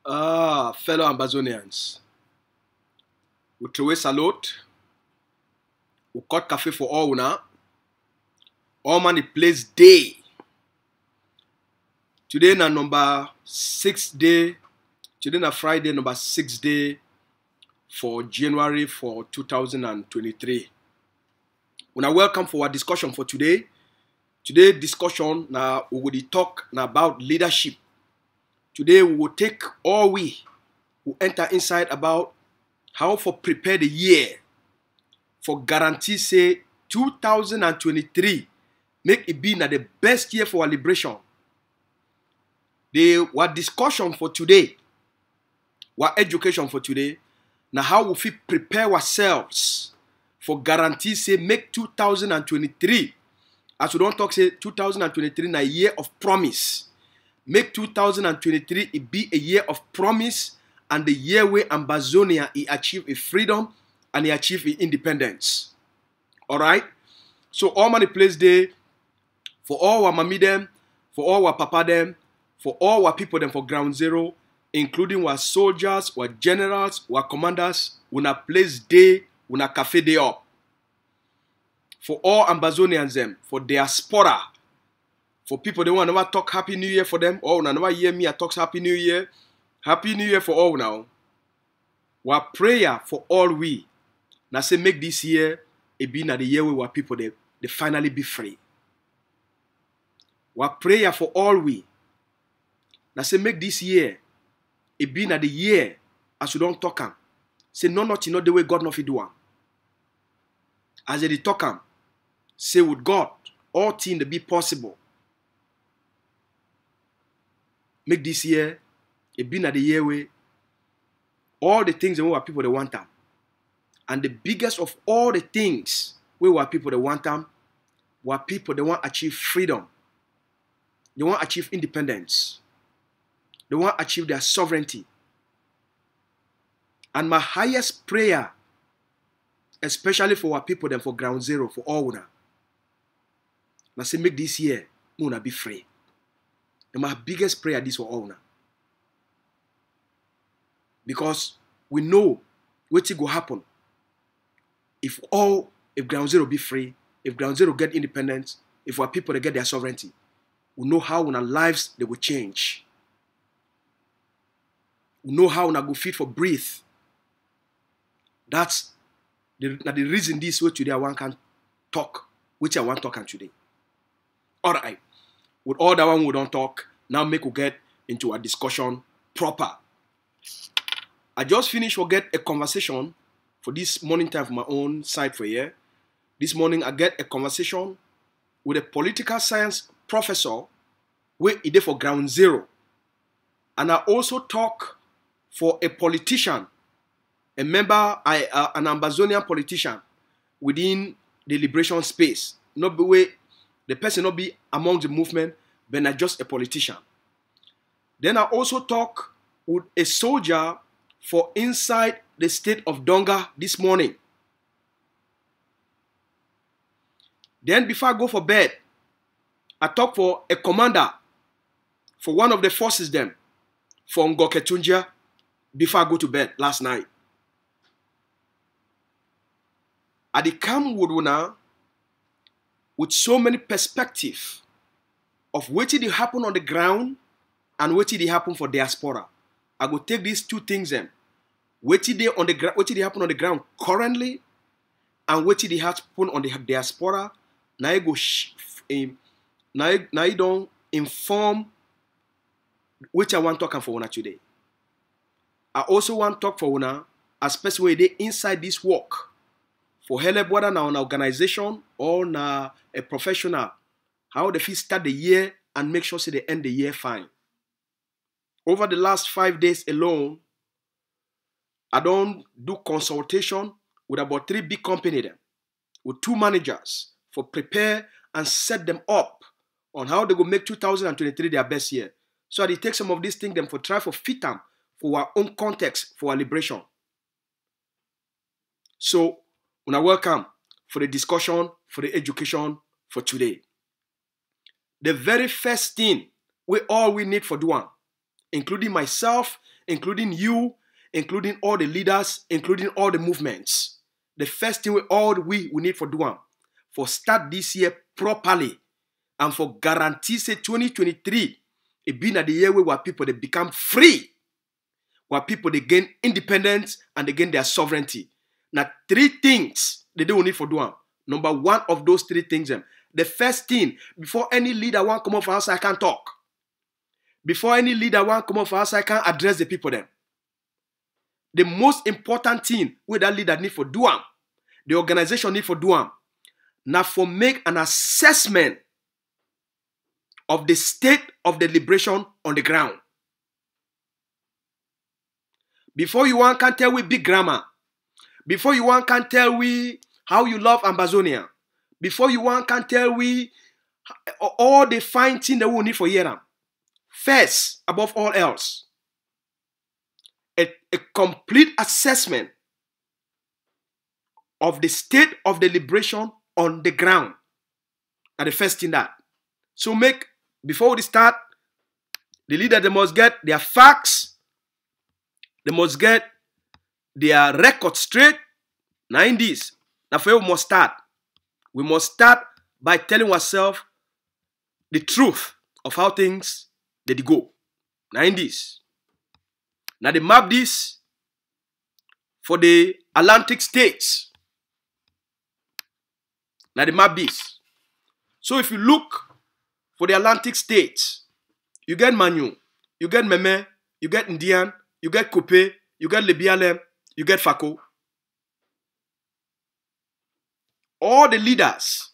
Fellow Ambazonians, we throw a salute, we cut cafe for all una. All man the place day. Today na number 6 day. Today na Friday number 6 day for January for 2023. Una welcome for our discussion for today. Today discussion now we will talk about leadership. Today we will take all we will enter inside about how for prepare the year for guarantee say 2023 make it be na the best year for our liberation. Our discussion for today, our education for today, now how we fit prepare ourselves for guarantee say make 2023, as we don't talk say 2023 na year of promise. Make 2023 it be a year of promise and the year where Ambazonia he achieve a freedom and he achieve a independence. Alright? So all money place there for all our mommy them, for all our papa them, for all our people them for ground zero, including our soldiers, our generals, our commanders, una place day, una cafe day up. For all Ambazonians them, for diaspora, for people they want never talk Happy New Year for them, or una never hear me I talk Happy New Year. Happy New Year for all now. Our prayer for all we. Now say make this year it be na the year where our people they finally be free. Our prayer for all we. Now say make this year it be na the year as you don't talk am. Say no not you know the way God not fit do am. As they talk am, say with God all things to be possible. Make this year it be na the year where all the things that our people they want them. And the biggest of all the things where our people they want them, our people they want to achieve freedom. They want to achieve independence. They want to achieve their sovereignty. And my highest prayer, especially for our people them for ground zero, for all una, I say make this year una be free. And my biggest prayer this for all una. Because we know what will happen if ground zero be free, if ground zero get independence, if our people they get their sovereignty, we know how in our lives they will change. We know how we go fit for breathe. That's the reason this way today I want can talk, which I want talking today. Alright. With all that one we don't talk, now make we get into a discussion proper. I just finished or get a conversation for this morning time for my own side for here. This morning I get a conversation with a political science professor where he did for ground zero. And I also talk for a politician, a member, an Ambazonian politician within the liberation space. Not the way the person not be among the movement, but not just a politician. Then I also talk with a soldier for inside the state of Donga this morning. Then before I go for bed, I talk for a commander for one of the forces them for Ngoketunjia before I go to bed last night. I come with una with so many perspectives of what did happen on the ground and what did happen for diaspora. I go take these two things them. What did happen on the ground currently and what did happen on the diaspora. Now I go now you don't inform which I want to talk for una today. I also want to talk for una, especially they inside this work. For help whether now an organization or na a professional, how they fit start the year and make sure say they end the year fine. Over the last 5 days alone, I don't do consultation with about 3 big companies them, with 2 managers for prepare and set them up on how they go make 2023 their best year. So I take some of these things them for try for fit them for our own context for our liberation. So when I welcome for the discussion, for the education for today. The very first thing we need for do am, including myself, including you, including all the leaders, including all the movements. The first thing we need for do am, for start this year properly, and for guarantee say 2023, it be the year where people they become free, where people they gain independence and they gain their sovereignty. Now 3 things they don't need for do am. Number 1 of those 3 things, the first thing, before any leader want come off outside can talk. Before any leader want come off outside can address the people them. The most important thing where that leader need for do am, the organization need for do am, now for make an assessment of the state of the liberation on the ground. Before you want can tell we big grammar. Before you want can tell we how you love Ambazonia. Before you want can tell we all the fine thing that we need for year. First, above all else, a complete assessment of the state of the liberation on the ground. That's the first thing that. So before we start, the leader, they must get their facts. They must get their record straight. Now in this, now for we must start. We must start by telling ourselves the truth of how things they go. Now in this. Now they map this for the Atlantic states. Now they map this. So if you look for the Atlantic states, you get Manu, you get Meme, you get Indian, you get Coupe, you get Lebialem, you get Fako. All the leaders,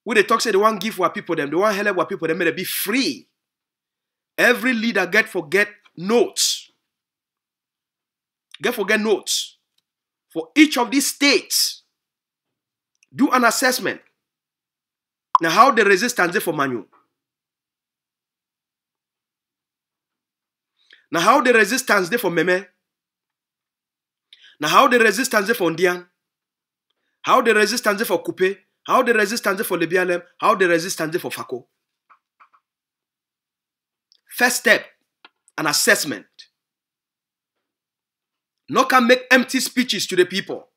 when they talk, say they want give what people them, they want help what people them, may they be free. Every leader forget notes. Forget notes. For each of these states, do an assessment. Now how the resistance is for Manu. Now how the resistance is for Meme. Now how the resistance is for Indian. How the resistance is for Coupe. How the resistance is for Lebialem. How the resistance is for Fako. First step, an assessment. No can make empty speeches to the people.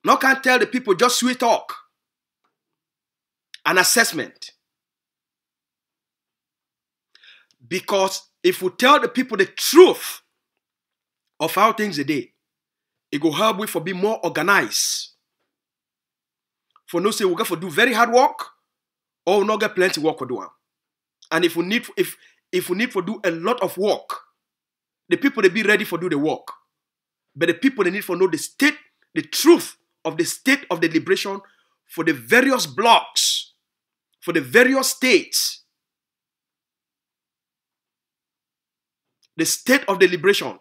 No can tell the people just sweet talk. An assessment. Because if we tell the people the truth of how things are day, it will help we for be more organized. For no say we got for do very hard work, or we not get plenty work to do. And if we need to do a lot of work, the people they be ready for do the work. But the people they need for know the truth of the state of the liberation for the various blocks, for the various states. The state of the liberation.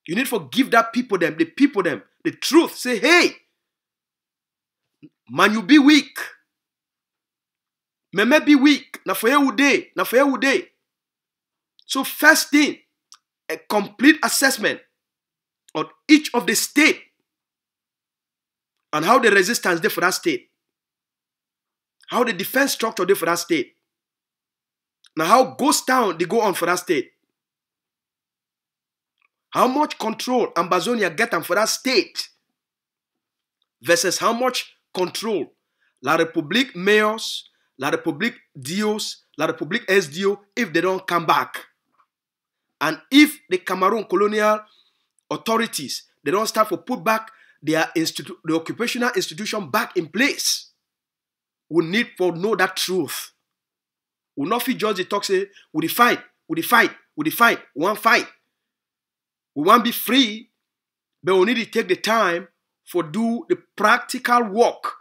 You need to give that people them, the truth. Say, hey, man, you be weak. Meme be weak. Na for you day. Na for you day. So first thing, a complete assessment on each of the state and how the resistance there for that state. How the defense structure there for that state. Now how ghost town they go on for that state. How much control Ambazonia get for that state versus how much control La République mayors, La République DOs, La République SDO if they don't come back. And if the Cameroon colonial authorities, they don't start to put back the occupational institution back in place, we need to know that truth. We not fit just the talk say, we fight, we fight, we fight, we want fight. We want to be free, but we need to take the time for do the practical work,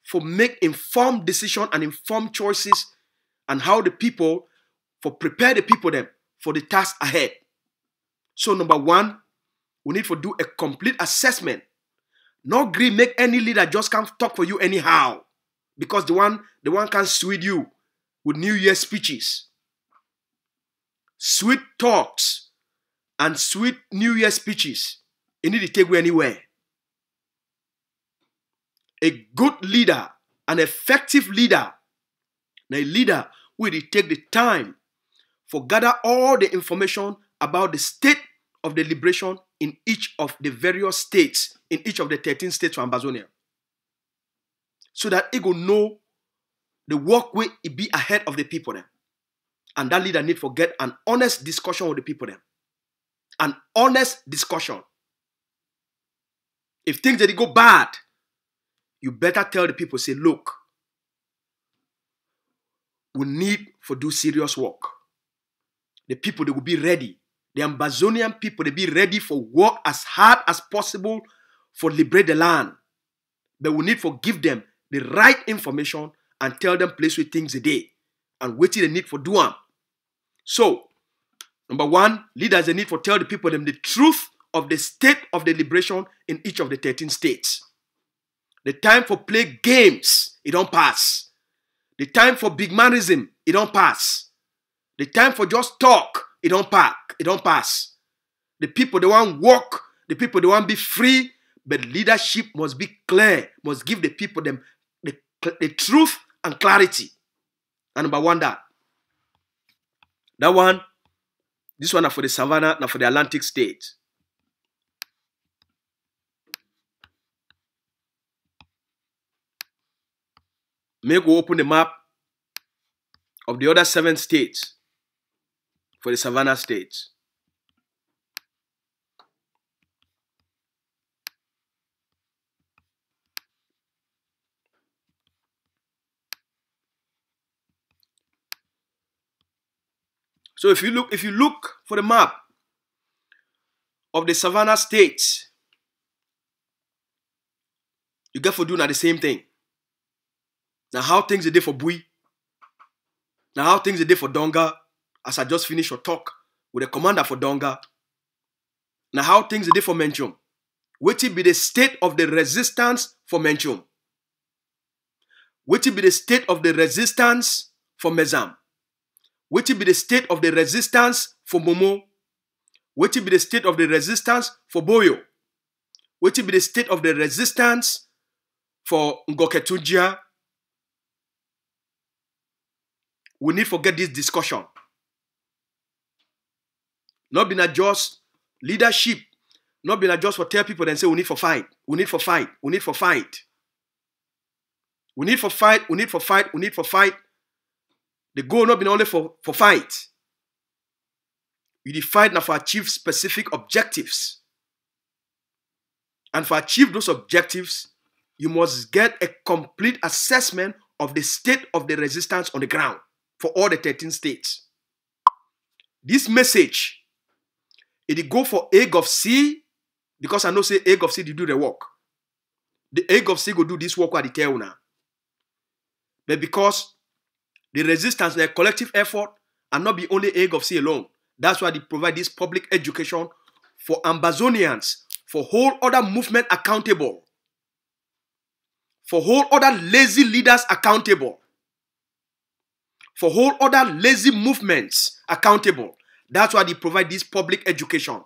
for make informed decision and informed choices, and how the people, for prepare the people them for the task ahead. So number 1, we need to do a complete assessment. Not agree make any leader just come talk for you anyhow, because the one can sweet you with New Year speeches, sweet talks, and sweet New Year speeches. You need to take you anywhere. A good leader, an effective leader, Now a leader will take the time for gather all the information about the state of the liberation in each of the various states, in each of the 13 states of Ambazonia. So that he will know the work way it be ahead of the people then. And that leader need to get an honest discussion with the people then. An honest discussion. If things that go bad, you better tell the people, say, look, we need to do serious work. The people, they will be ready. The Ambazonian people, they be ready for work as hard as possible for liberate the land. But we need to give them the right information and tell them place where things are there and what they need for do them. So, number one, leaders, they need to tell the people them the truth of the state of the liberation in each of the 13 states. The time for play games, it don't pass. The time for big manism, it don't pass. The time for just talk, it don't pass. The people, they want work. The people, they want be free. But leadership must be clear, must give the people them the truth and clarity. And number one, that one, this one are for the Savannah, now for the Atlantic states. Make we open the map of the other 7 states for the Savannah states. So if you look for the map of the Savannah states, you get for doing the same thing. Now how things are there for Bui. Now how things are there for Donga, as I just finished your talk with the commander for Donga. Now how things are there for Menchum. What will be the state of the resistance for Menchum? What will be the state of the resistance for Mezam? What will be the state of the resistance for Momo? What will be the state of the resistance for Boyo? What will be the state of the resistance for Ngoketunjia? We need to get this discussion. Not be not just leadership. Not be not just for tell people and say we need for fight. We need for fight. We need for fight. We need for fight. We need for fight. We need for fight. The goal not be only for fight. You fight now for achieve specific objectives. And for achieve those objectives, you must get a complete assessment of the state of the resistance on the ground for all the 13 states. This message, it go for AGOVC, because I know say AGOVC they do the work. The AGOVC go do this work what they tell now. But because the resistance, the collective effort, and not be only AGOVC alone. That's why they provide this public education for Ambazonians, for whole other movement accountable, for whole other lazy leaders accountable, for whole other lazy movements accountable. That's why they provide this public education.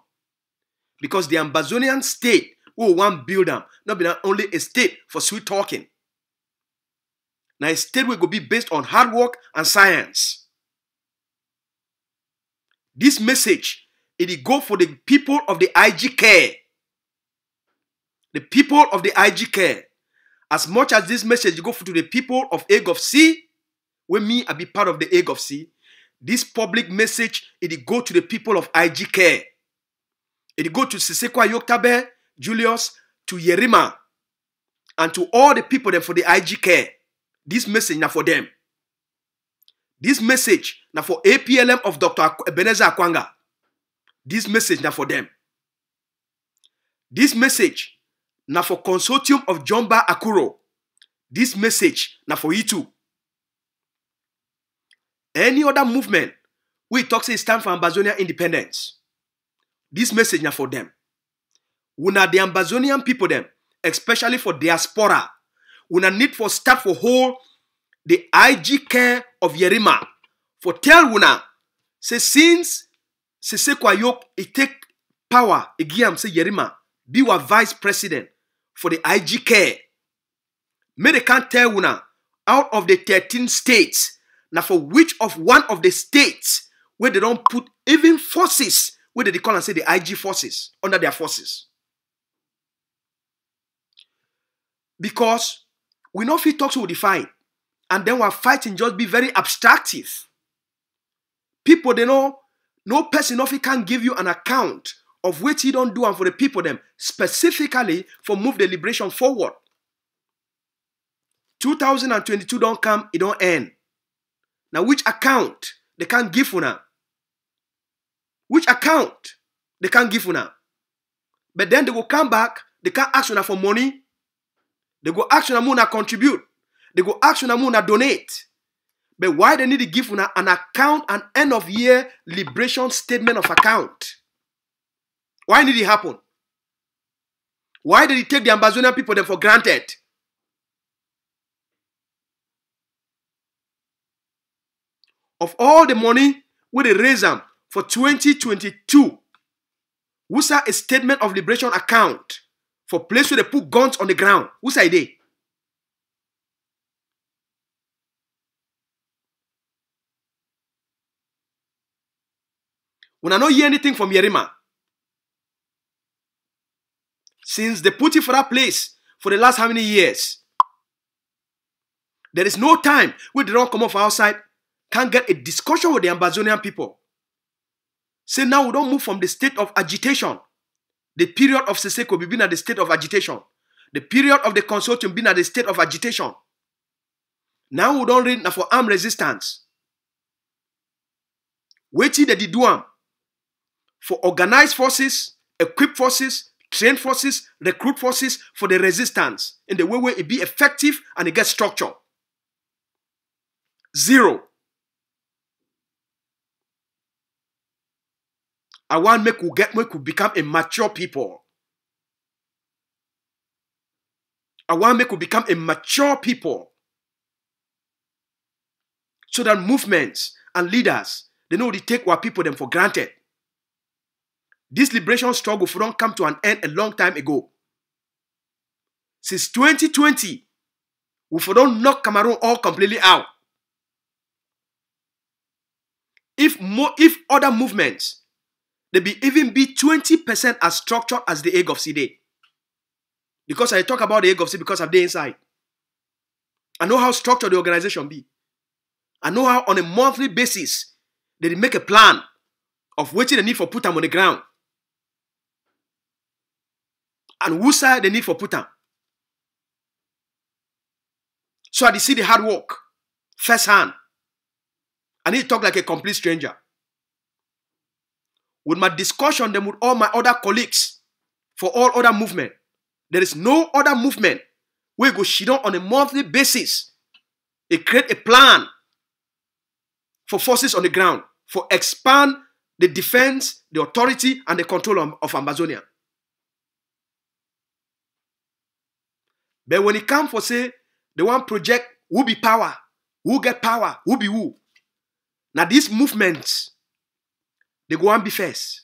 Because the Ambazonian state who want build them, not be only a state for sweet talking. Now a state will be based on hard work and science. This message, it go for the people of the IG care. The people of the IG care. As much as this message go to the people of AGOVC, where me I be part of the AGOVC, this public message, it go to the people of IG care. It go to Sisekwa Yoktabe, Julius, to Yerima, and to all the people there for the IG care. This message now for them. This message now for APLM of Dr. Ebenezer Akwanga. This message now for them. This message now for Consortium of Jomba Akuro. This message now for you too. Any other movement we talk say stand for Ambazonia independence. This message now for them. Una the Ambazonian people them, especially for diaspora. Una need for start for whole the IG care of Yerima. For tell una, say since Sisekwa Yok it take power, again say Yerima, be our vice president for the IG care. May they can't tell una, out of the 13 states, Now for which of one of the states where they don't put even forces, where they call and say the IG forces, under their forces. Because we know if we talk to the fight, and then we're fighting just be very abstractive. People, they know, no person of it can give you an account of what he don't do and for the people them, specifically for move the liberation forward. 2022 don't come, it don't end. Now which account they can't give you now? Which account they can't give you now? But then they will come back, they can't ask you now for money. They go ask you now to contribute. They go ask you now to donate. But why they need to give you now an account, an end of year liberation statement of account? Why did it happen? Why did it take the Ambazonian people them for granted? Of all the money where they raise them for 2022, who's a statement of liberation account for place where they put guns on the ground? Who's a day? When I don't hear anything from Yerima, since they put it for that place for the last how many years, there is no time where they don't come off outside, can't get a discussion with the Ambazonian people. Say now we don't move from the state of agitation. The period of Seseko being at the state of agitation. The period of the consortium being at the state of agitation. Now we don't read for armed resistance. Waiting they do them for organized forces, equipped forces, trained forces, recruit forces for the resistance in the way where it be effective and it gets structure. Zero. I want make we become a mature people. I want make we become a mature people. So that movements and leaders, they know they take what people them for granted. This liberation struggle for don't come to an end a long time ago. Since 2020, we for don't knock Cameroon all completely out. If other movements, they be even be 20% as structured as the egg of CD. Because I talk about the egg of CD because I'm there inside. I know how structured the organization be. I know how on a monthly basis they make a plan of what they need for put them on the ground. And whose side they need for put them. So I see the hard work first hand. I need to talk like a complete stranger. With my discussion then with all my other colleagues for all other movement, there is no other movement where we go sit down on a monthly basis. They create a plan for forces on the ground, for expand the defense, the authority, and the control of Ambazonia. But when it comes for say, the one project who be power, who get power, who be who. Now these movements, they go and be first.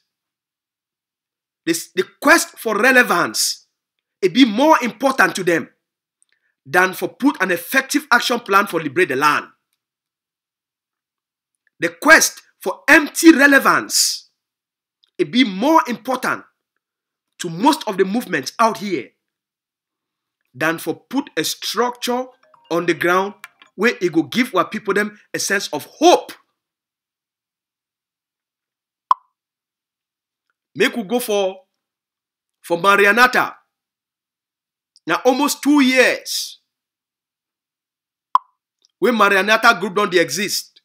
The quest for relevance, it be more important to them than for put an effective action plan for liberate the land. The quest for empty relevance, it be more important to most of the movements out here than for put a structure on the ground where it go give what people them a sense of hope. Make we go for Marianata. Now almost 2 years where Marianata group don't exist.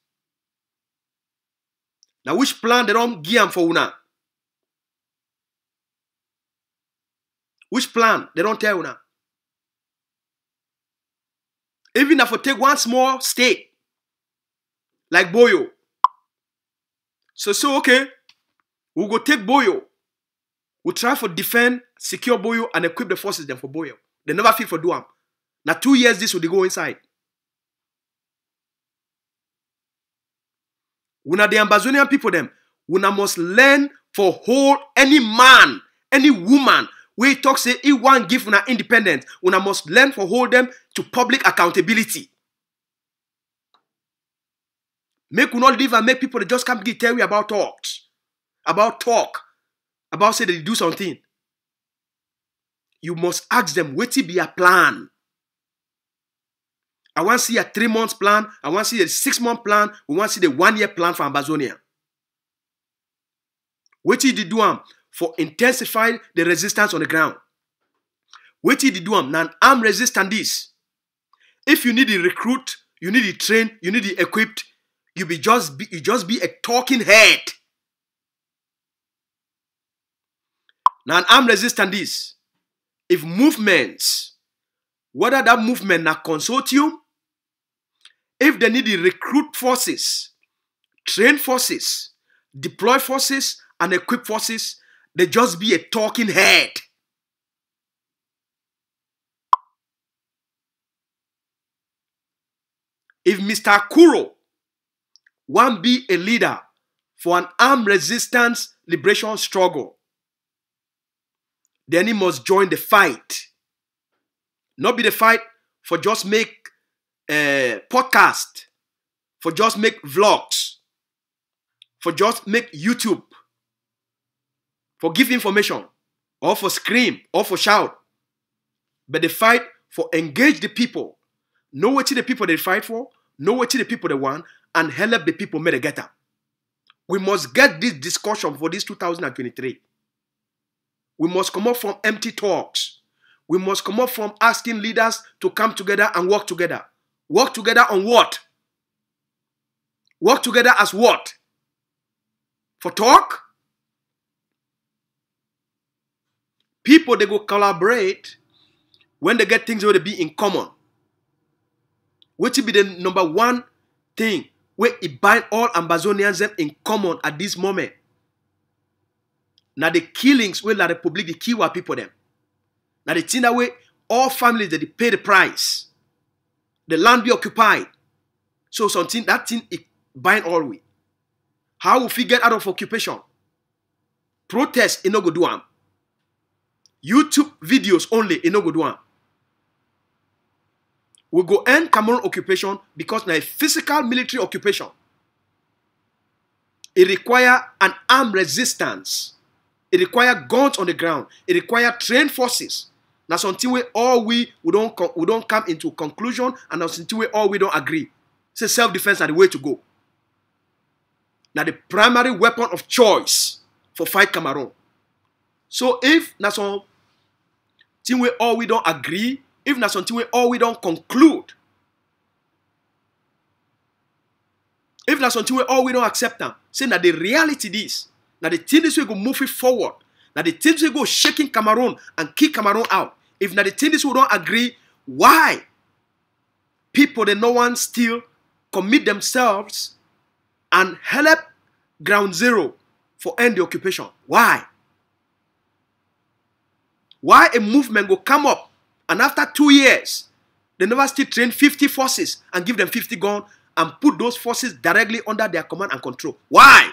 Now which plan they don't give them for una? Which plan they don't tell una? Even if we take one small state like Boyo. So okay. We'll go take Boyo. We'll try for defend, secure Boyo, and equip the forces then for Boyo. They never fit for Duam. Now 2 years this will they go inside. Una the Ambazonian people them, una must learn for hold any man, any woman, we talk say he want give una independence. Una must learn for hold them to public accountability. Make we not live and make people just come tell you about talks. About talk. About say they do something. You must ask them, what it be a plan? I want to see a 3 months plan. I want to see a 6 month plan. We want to see the 1 year plan for Ambazonia. What did you do for intensify the resistance on the ground? What did you do now? Arm resistance this. If you need to recruit, you need to train, you need to equipped, you just be a talking head. Now arm resistance this. If movements, whether that movement na consortium, if they need to recruit forces, train forces, deploy forces, and equip forces, they just be a talking head. If Mr. Kuro want be a leader for an armed resistance liberation struggle, then he must join the fight. Not be the fight for just make podcast, for just make vlogs, for just make YouTube, for give information, or for scream, or for shout. But the fight for engage the people, know what the people they fight for, know what the people they want, and help the people make it get up. We must get this discussion for this 2023. We must come up from empty talks. We must come up from asking leaders to come together and work together. Work together on what? Work together as what? For talk? People, they go collaborate when they get things where they be in common. Which will be the number one thing where it bind all Ambazonians in common at this moment. Now the killings where La Republic, the kill our people them. Now the thing that way all families that they pay the price. The land be occupied. So something that thing it bind all we. How will we get out of occupation? Protest in no go do am. YouTube videos only in no go do am. We go end Cameroon occupation because now a physical military occupation. It require an armed resistance. It require guns on the ground. It require trained forces. Now something where all we don't come into conclusion, and now something where all we don't agree. Say self-defense are the way to go. Now the primary weapon of choice for fight Cameroon. So if now something where all we don't agree, if not something where all we don't conclude, if not something where all we don't accept them, saying that the reality is, now the things we go move it forward, now the things we go shaking Cameroon and kick Cameroon out. If not the things we don't agree, why people that no one still commit themselves and help ground zero for end the occupation? Why? Why a movement will come up and after 2 years, they never still train 50 forces and give them 50 guns and put those forces directly under their command and control? Why?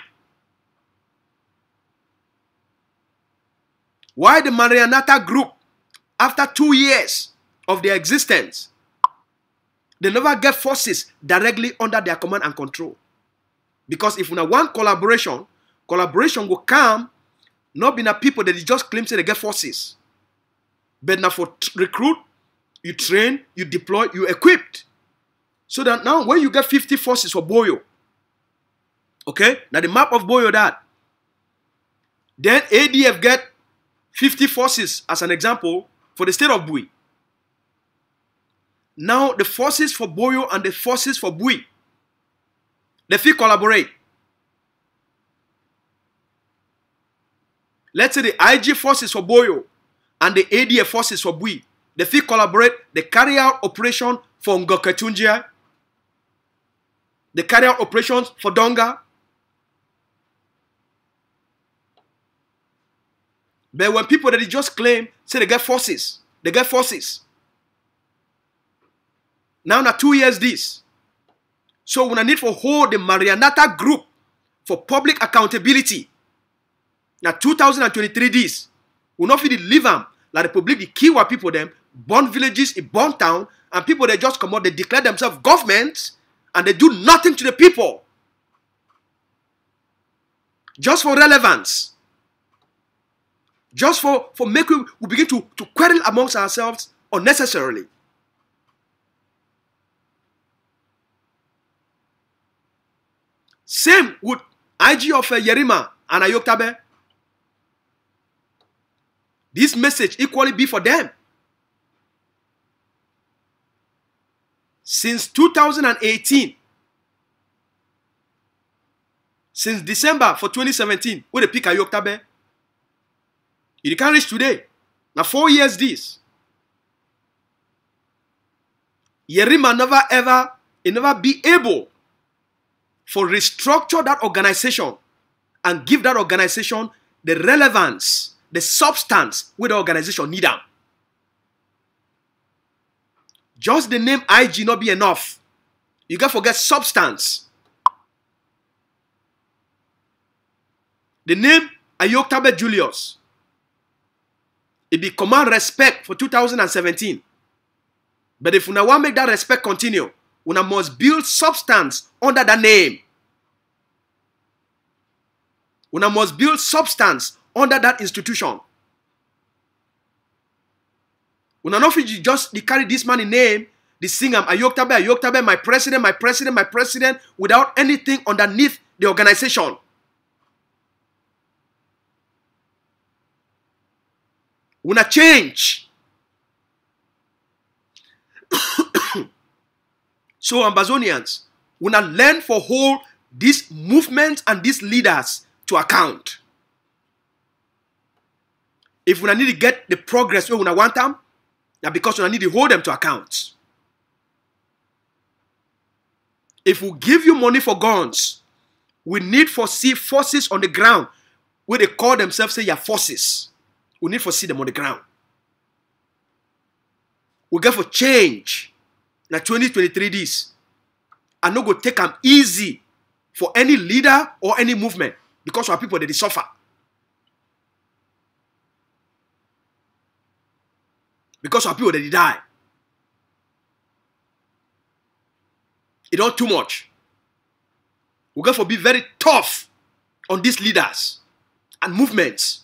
Why the Marianata group, after 2 years of their existence, they never get forces directly under their command and control? Because if we want collaboration will come, not be the people that just claim say they get forces. But now for recruit, you train, you deploy, you equipped. So that now when you get 50 forces for Boyo, okay, now the map of Boyo that, then ADF get 50 forces as an example for the state of Bui. Now the forces for Boyo and the forces for Bui, they feel collaborate. Let's say the IG forces for Boyo and the ADF forces for Bui, they feel collaborate, they carry out operation for Ngoketunjia, they carry out operations for Donga. But when people that they just claim, say they get forces, they get forces. Now 2 years this. So when I need for hold the Marianata group for public accountability. Now 2023 this. We not fit leave them like the public, the key what people them, born villages, a born town, and people they just come out, they declare themselves government, and they do nothing to the people. Just for relevance. Just for make we begin to quarrel amongst ourselves unnecessarily. Same with IG of Yerima and Ayoktabe. This message equally be for them. Since 2018, since December for 2017, where they pick Ayoktabe, it can't reach today. Now 4 years this. Yerima never be able for restructure that organization and give that organization the relevance, the substance where the organization need them. Just the name IG not be enough. You can't forget substance. The name Ayoktabe Julius. It be command respect for 2017. But if una want make that respect continue, una must build substance under that name. Una must build substance under that institution. Una not fit just carry this man in name, the sing am Ayoktabe, my president, without anything underneath the organization. Una change. So Ambazonians, una learn for hold this movement and these leaders to account. If una need to get the progress where una want them, now because una need to hold them to account. If we give you money for guns, we need to see forces on the ground where they call themselves say your forces. We need to see them on the ground. We get for change. Now 2023 this. And not go take them easy for any leader or any movement. Because our people, they suffer. Because our people, they die. It don't too much. We got to be very tough on these leaders and movements.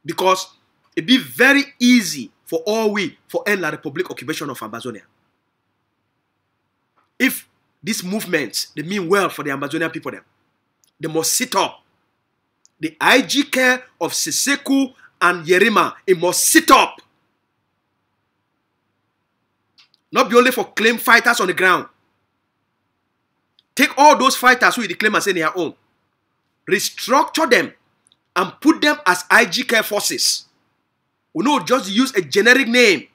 Because it be very easy for all we for end la Republic occupation of Ambazonia. If these movements, they mean well for the Ambazonian people, they must sit up. The IG care of Sisseku and Yerima, it must sit up. Not be only for claim fighters on the ground. Take all those fighters who you claim as in their own. Restructure them and put them as IG care forces. We know just use a generic name,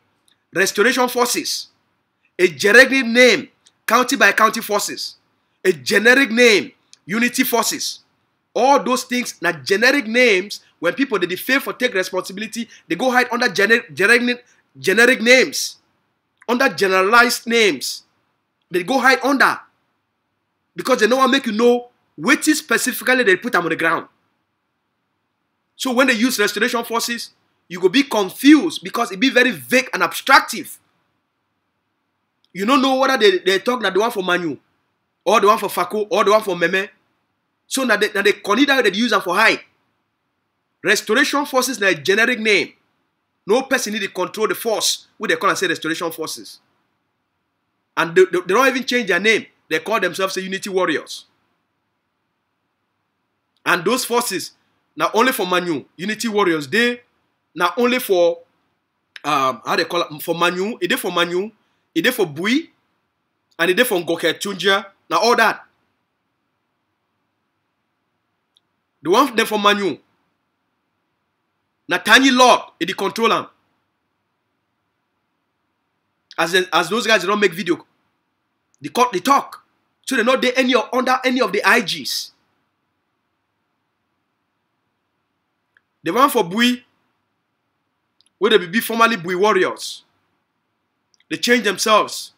Restoration Forces. A generic name, County by County Forces. A generic name, Unity Forces. All those things, now generic names, when people they fail for take responsibility, they go hide under generic names. Under generalized names. They go hide under. Because they don't want to make you know which is specifically they put them on the ground. So when they use Restoration Forces, you go be confused because it be very vague and abstractive. You don't know whether they talk that the one for Manu, or the one for Fako, or the one for Meme. So now they consider they use them for high. Restoration Forces is a generic name. No person need to control the force, which they call and say Restoration Forces. And they don't even change their name. They call themselves the Unity Warriors. And those forces, not only for Manu, Unity Warriors, they not only for how they call it for Manu, it is for Manu, it is for Bui, and it is for Ngoke Tunja, now all that. The one there for Manu, now Tiny Lord, it control them. As those guys don't make video, they talk. So they're not there under any of the IGs. The one for Bui, where they be formerly Bui Warriors. They changed themselves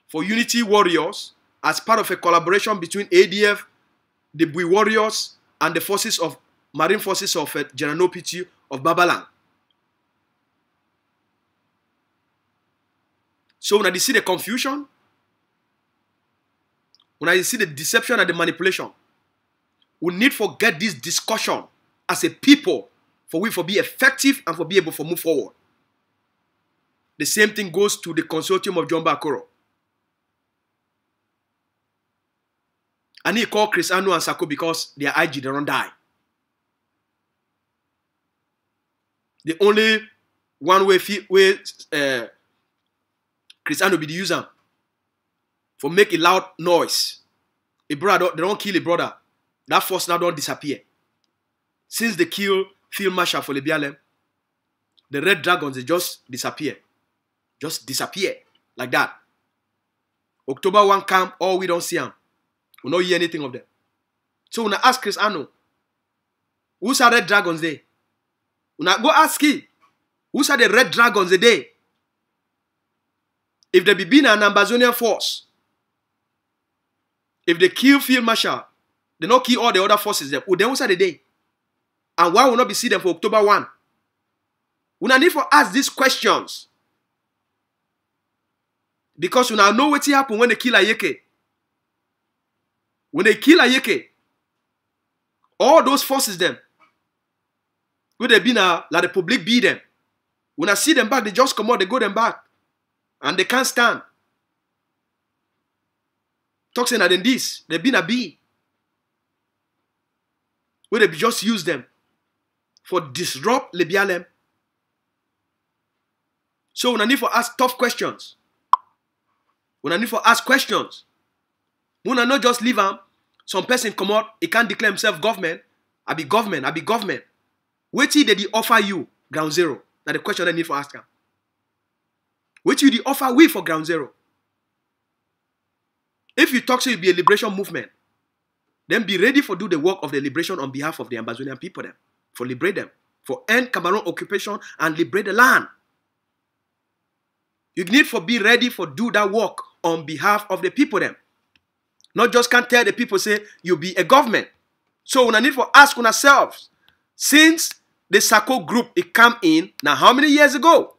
for Unity Warriors as part of a collaboration between ADF, the Bui Warriors, and the forces of Marine Forces of General Pitu of Babalang. So when you see the confusion, when you see the deception and the manipulation, we need to get this discussion as a people for we for be effective and for be able to move forward. The same thing goes to the consortium of John Bakoro. And he called Chris Anu and Sako because their IG they don't die. The only one way Chris Anu be the user for make a loud noise. A brother, they don't kill a brother. That force now don't disappear. Since they kill Field Marshal for Lebialem, the Red Dragons, they just disappear. Just disappear. Like that. October 1 come, all we don't see them. We don't hear anything of them. So when I ask Chris Anu, who's are Red Dragons there? When I go ask him, who's are the Red Dragons there? If they be been an Ambazonian force, if they kill Field Marshal, they not kill all the other forces there. Then who's are the day? And why will not be see them for October 1? We not need to ask these questions. Because we now know what happen when they kill Ayeke. When they kill Ayeke, all those forces them, would they be now, like the public be them. When I see them back, they just come out, they go them back. And they can't stand. Talking that in this, they been a B. Where they just use them for disrupt Lebialem. So when I need to ask tough questions, when I need to ask questions, when I not just leave them, some person come out, he can't declare himself government. I be government, I be government. What did they offer you, ground zero? That's the question I need to ask them. What did they offer we for ground zero? If you talk so you be a liberation movement, then be ready for do the work of the liberation on behalf of the Ambazonian people then. For liberate them. For end Cameroon occupation and liberate the land. You need to be ready for do that work on behalf of the people then. Not just can't tell the people say you be a government. So when I need to ask on ourselves, since the Sako group it come in, now how many years ago?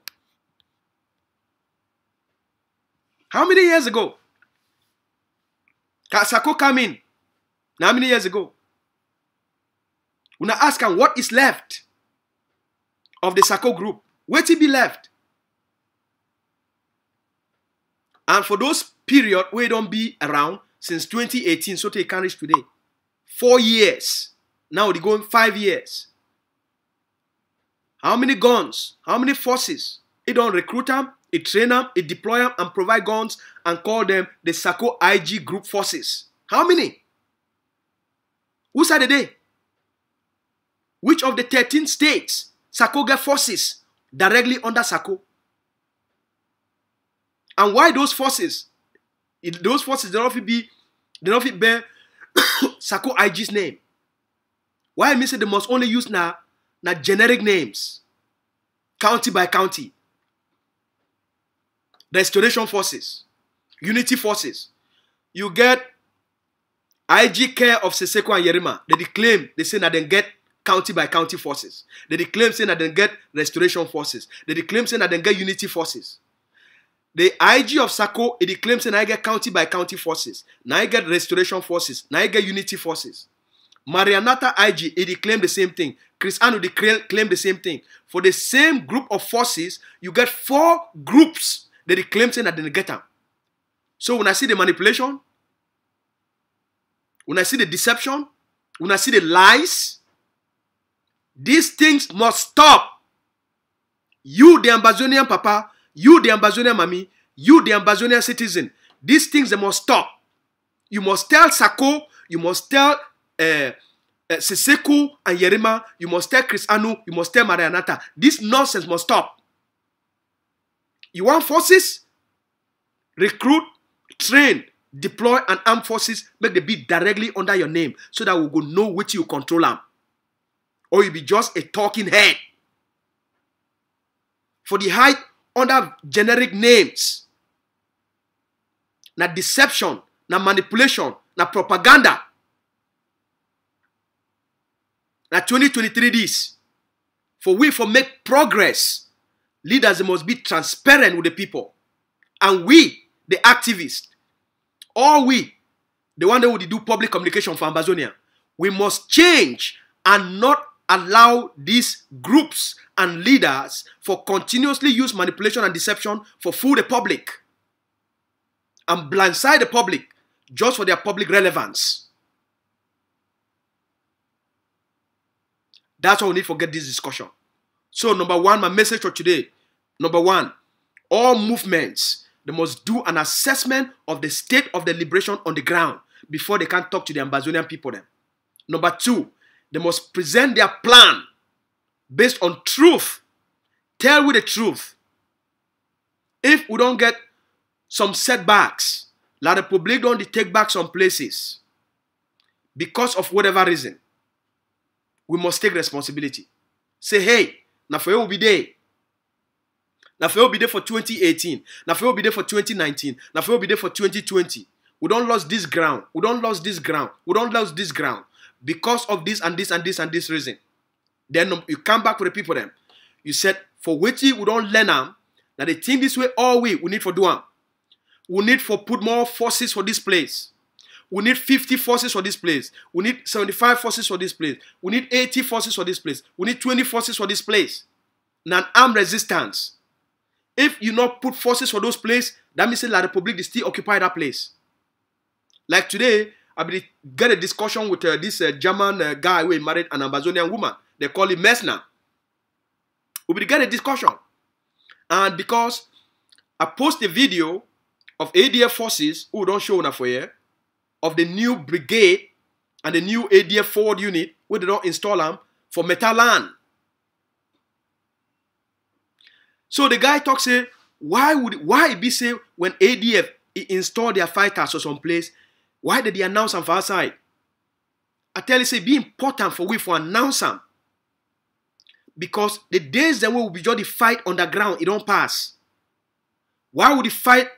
How many years ago? Sako come in. Now how many years ago? When I ask them what is left of the Sako group, where to be left? And for those period where don't be around since 2018, so they can reach today. 4 years. Now they're going 5 years. How many guns? How many forces? It don't recruit them, it train them, it deploy them and provide guns and call them the Sako IG group forces. How many? Who said the day? Which of the 13 states Sako get forces directly under Sako? And why those forces? Those forces they don't fit bear Sako IG's name. Why I mean say they must only use na generic names, county by county. Restoration forces, unity forces. You get IG care of Seseko and Yerima. They say that they get county by county forces. They claim saying that they get restoration forces. They claim saying that they get unity forces. The IG of Sako, it claims saying I get county by county forces. Now I get restoration forces. Now I get unity forces. Marianata IG, it claim the same thing. Chris Anu, they claim the same thing. For the same group of forces, you get 4 groups that they claim saying that they get them. So when I see the manipulation, when I see the deception, when I see the lies, these things must stop. You, the Ambazonian papa, you, the Ambazonian mommy, you, the Ambazonian citizen, these things they must stop. You must tell Sako, you must tell Seseko and Yerima, you must tell Chris Anu, you must tell Marianata. This nonsense must stop. You want forces? Recruit, train, deploy, and arm forces, make the beat directly under your name so that we will know which you control them. Or you be just a talking head. For the height under generic names. Na deception, na manipulation, na propaganda. Na 2023 this. For we for make progress, leaders must be transparent with the people. And we, the activists, all we, the one that would do public communication for Ambazonia, We must change and not allow these groups and leaders for continuously use manipulation and deception for fool the public and blindside the public just for their public relevance. That's why we need to forget this discussion. So number one, my message for today. Number one, all movements, they must do an assessment of the state of the liberation on the ground before they can talk to the Ambazonian people then. Number two, they must present their plan based on truth. Tell with the truth. If we don't get some setbacks, La Republique don't take back some places because of whatever reason, we must take responsibility. Say, hey, Nafoe will be there. Nafoe will be there for 2018. Nafoe will be there for 2019. Nafoe will be there for 2020. We don't lose this ground. We don't lose this ground. We don't lose this ground because of this and this and this and this reason. Then you come back to the people then. You said, for which we don't learn them, that they think this way all we need for do them. We need for put more forces for this place. We need 50 forces for this place. We need 75 forces for this place. We need 80 forces for this place. We need 20 forces for this place. Now, armed resistance. If you not put forces for those places, that means La Republique is still occupy that place. Like today, I will get a discussion with this German guy who married an Ambazonian woman. They call him Messner. We will get a discussion. And because I post a video of ADF forces who don't show enough for here, of the new brigade and the new ADF forward unit where they don't install them for Metalan. So the guy talks, say, why it be say when ADF install their fighters or some place, why did they announce them for outside? I tell you, say, be important for we for announce them. Because the days that we will be just the fight on the ground, it don't pass. Why would they fight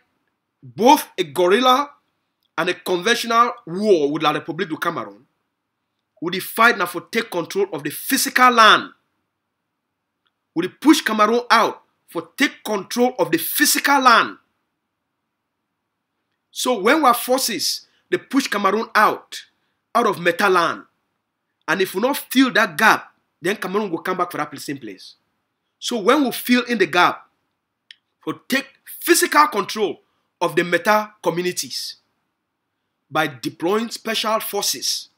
both a guerrilla and a conventional war with La Republique du Cameroon? Would they fight now for take control of the physical land? Would they push Cameroon out for take control of the physical land? So when our forces, they push Cameroon out of Metalan, and if we not fill that gap, then Cameroon will come back for that same place. So when we fill in the gap, for take physical control of the Meta communities by deploying special forces.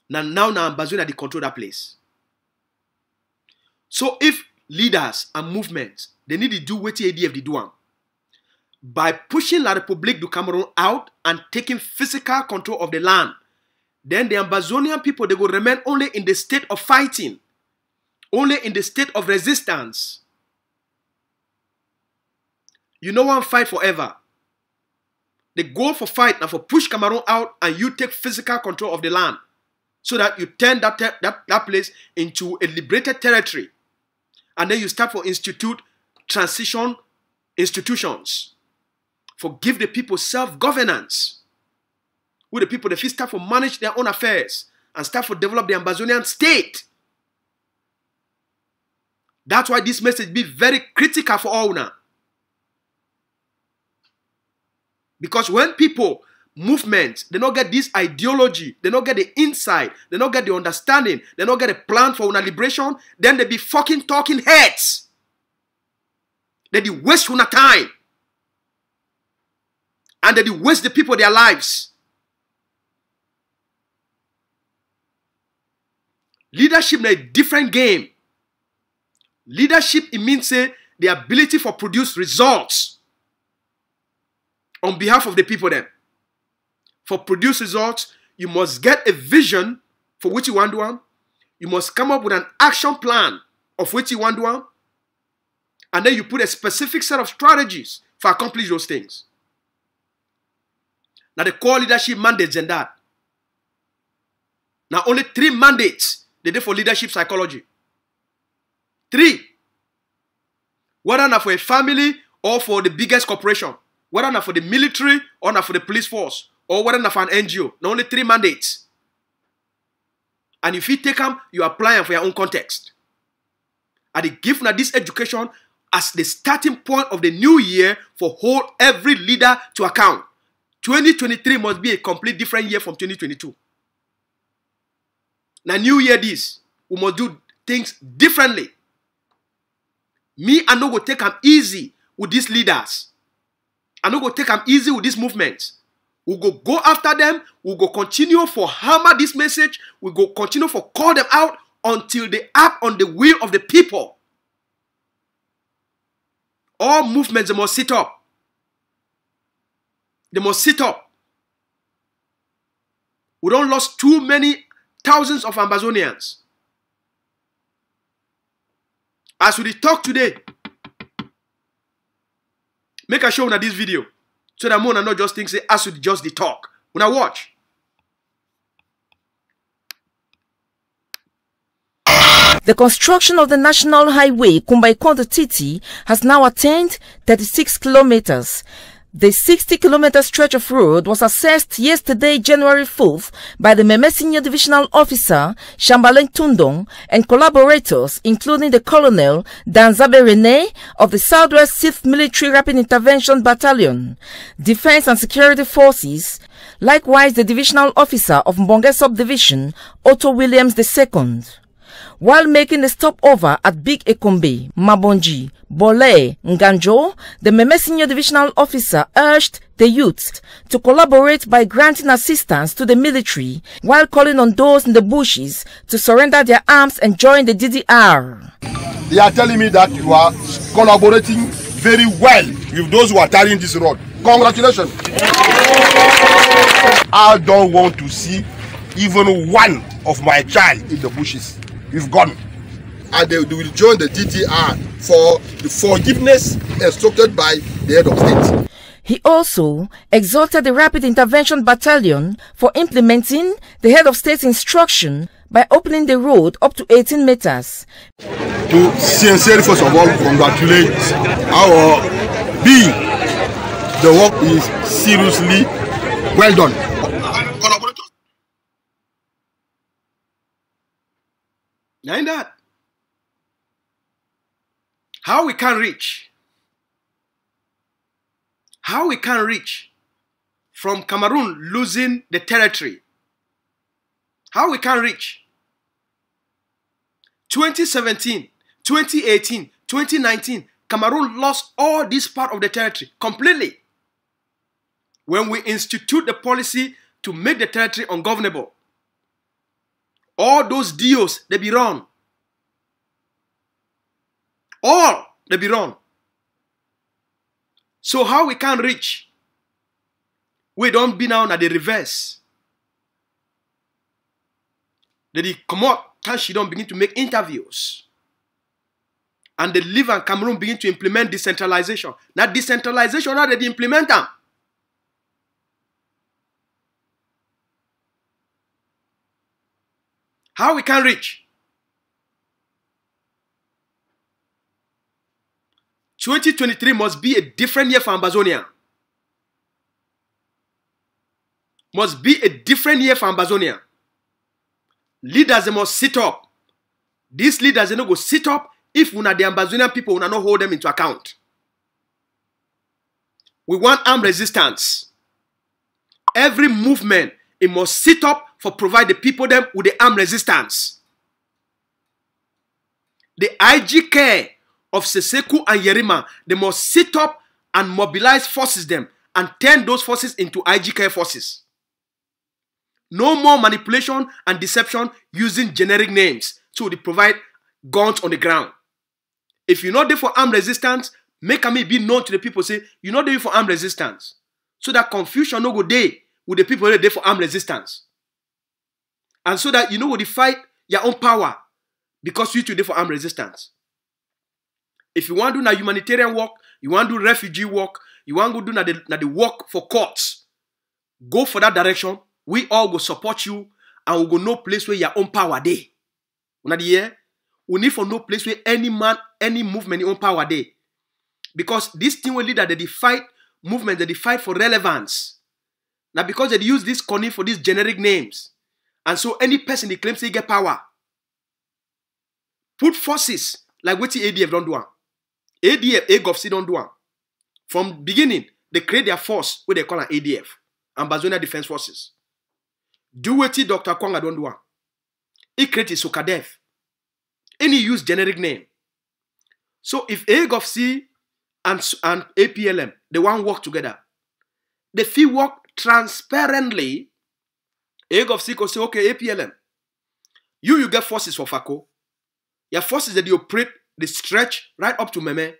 Now Ambazonia they control that place. So if leaders and movements, they need to do what the ADF they do by pushing La Republique du Cameroon out and taking physical control of the land, then the Ambazonian people, they will remain only in the state of fighting, only in the state of resistance. You know one fight forever. The goal for fight now for push Cameroon out and you take physical control of the land so that you turn that place into a liberated territory. And then you start for institute transition institutions. For give the people self-governance. With the people, they start for manage their own affairs and start for develop the Ambazonian state. That's why this message be very critical for all now. Because when people, movements, they don't get this ideology, they don't get the insight, they don't get the understanding, they don't get a plan for una liberation, then they be fucking talking heads. They waste una time. And they waste the people their lives. Leadership is a different game. Leadership, it means say, the ability for produce results on behalf of the people then. For produce results, you must get a vision for which you want to do. You must come up with an action plan of which you want to do. And then you put a specific set of strategies for accomplish those things. Now the core leadership mandates and that. Now only 3 mandates they did for leadership psychology. 3. Whether not for a family or for the biggest corporation. Whether not for the military or not for the police force. Or whether not for an NGO. Now only 3 mandates. And if you take them, you apply them for your own context. And they give now this education as the starting point of the new year for hold every leader to account. 2023 must be a complete different year from 2022. Now new year this, we must do things differently. Me, I no go take them easy with these leaders. I no go take them easy with these movements. We go after them. We go continue for hammer this message. We go continue for call them out until they act on the will of the people. All movements, they must sit up. They must sit up. We don't lost too many thousands of Ambazonians. As we talk today, make a show on this video so that Mona not just think say as we just the talk. When I watch. The construction of the national highway Kumbai-Kondo-Titi has now attained 36 kilometers. The 60-kilometer stretch of road was assessed yesterday, January 4th, by the Meme Senior Divisional Officer, Shambaleng Tundong, and collaborators, including the Colonel Danzabe Rene of the Southwest 6th Military Rapid Intervention Battalion, Defense and Security Forces, likewise the Divisional Officer of Mbonge Subdivision, Otto Williams II. While making a stopover at Big Ekombe, Mabonji, Bole, Nganjo, the Meme Senior Divisional Officer urged the youth to collaborate by granting assistance to the military while calling on those in the bushes to surrender their arms and join the DDR. They are telling me that you are collaborating very well with those who are carrying this road. Congratulations. I don't want to see even one of my child in the bushes. We've gone. And they will join the DDR for the forgiveness instructed by the head of state. He also exhorted the Rapid Intervention Battalion for implementing the head of state's instruction by opening the road up to 18 meters. To sincerely, first of all, congratulate our being. The work is seriously well done. Ain't that? How we can reach? How we can reach from Cameroon losing the territory? How we can reach? 2017, 2018, 2019, Cameroon lost all this part of the territory completely. When we institute the policy to make the territory ungovernable, all those deals, they be wrong. All, they be wrong. So how we can reach? We don't be now at the reverse. They come out, can she don't begin to make interviews. And the Live and Cameroon begin to implement decentralization. Now decentralization, now they implement them. How we can reach? 2023 must be a different year for Ambazonia. Must be a different year for Ambazonia. Leaders, they must sit up. These leaders, they don't go sit up if una the Ambazonian people una not hold them into account. We want armed resistance. Every movement, it must sit up for provide the people them with the armed resistance. The IGK of Seseku and Yerima, they must sit up and mobilize forces them and turn those forces into IGK forces. No more manipulation and deception using generic names so they provide guns on the ground. If you're not there for armed resistance, make me be known to the people, say you're not there for armed resistance. So that confusion no go there with the people that are there for armed resistance. And so that you know what they fight your own power because you today for armed resistance. If you want to do na humanitarian work, you want to do refugee work, you want to do na the work for courts, go for that direction. We all will support you and we go no place where your own power there. We need for no place where any man, any movement, your own power there. Because this thing will lead that they fight movement, that they fight for relevance. Now because they use this conning for these generic names. And so any person they claims they get power. Put forces like what the ADF don't do. ADF, AGOFC don't do. From beginning, they create their force, what they call an ADF, Ambazonia Defense Forces. Do what Dr. Kwanga don't do. He created Sokadef. And he used generic name. So if AGOVC and APLM, they want work together, they feel work transparently. AGOVC could say, okay, APLM, you get forces for FACO. Your forces that you operate, they stretch right up to Meme.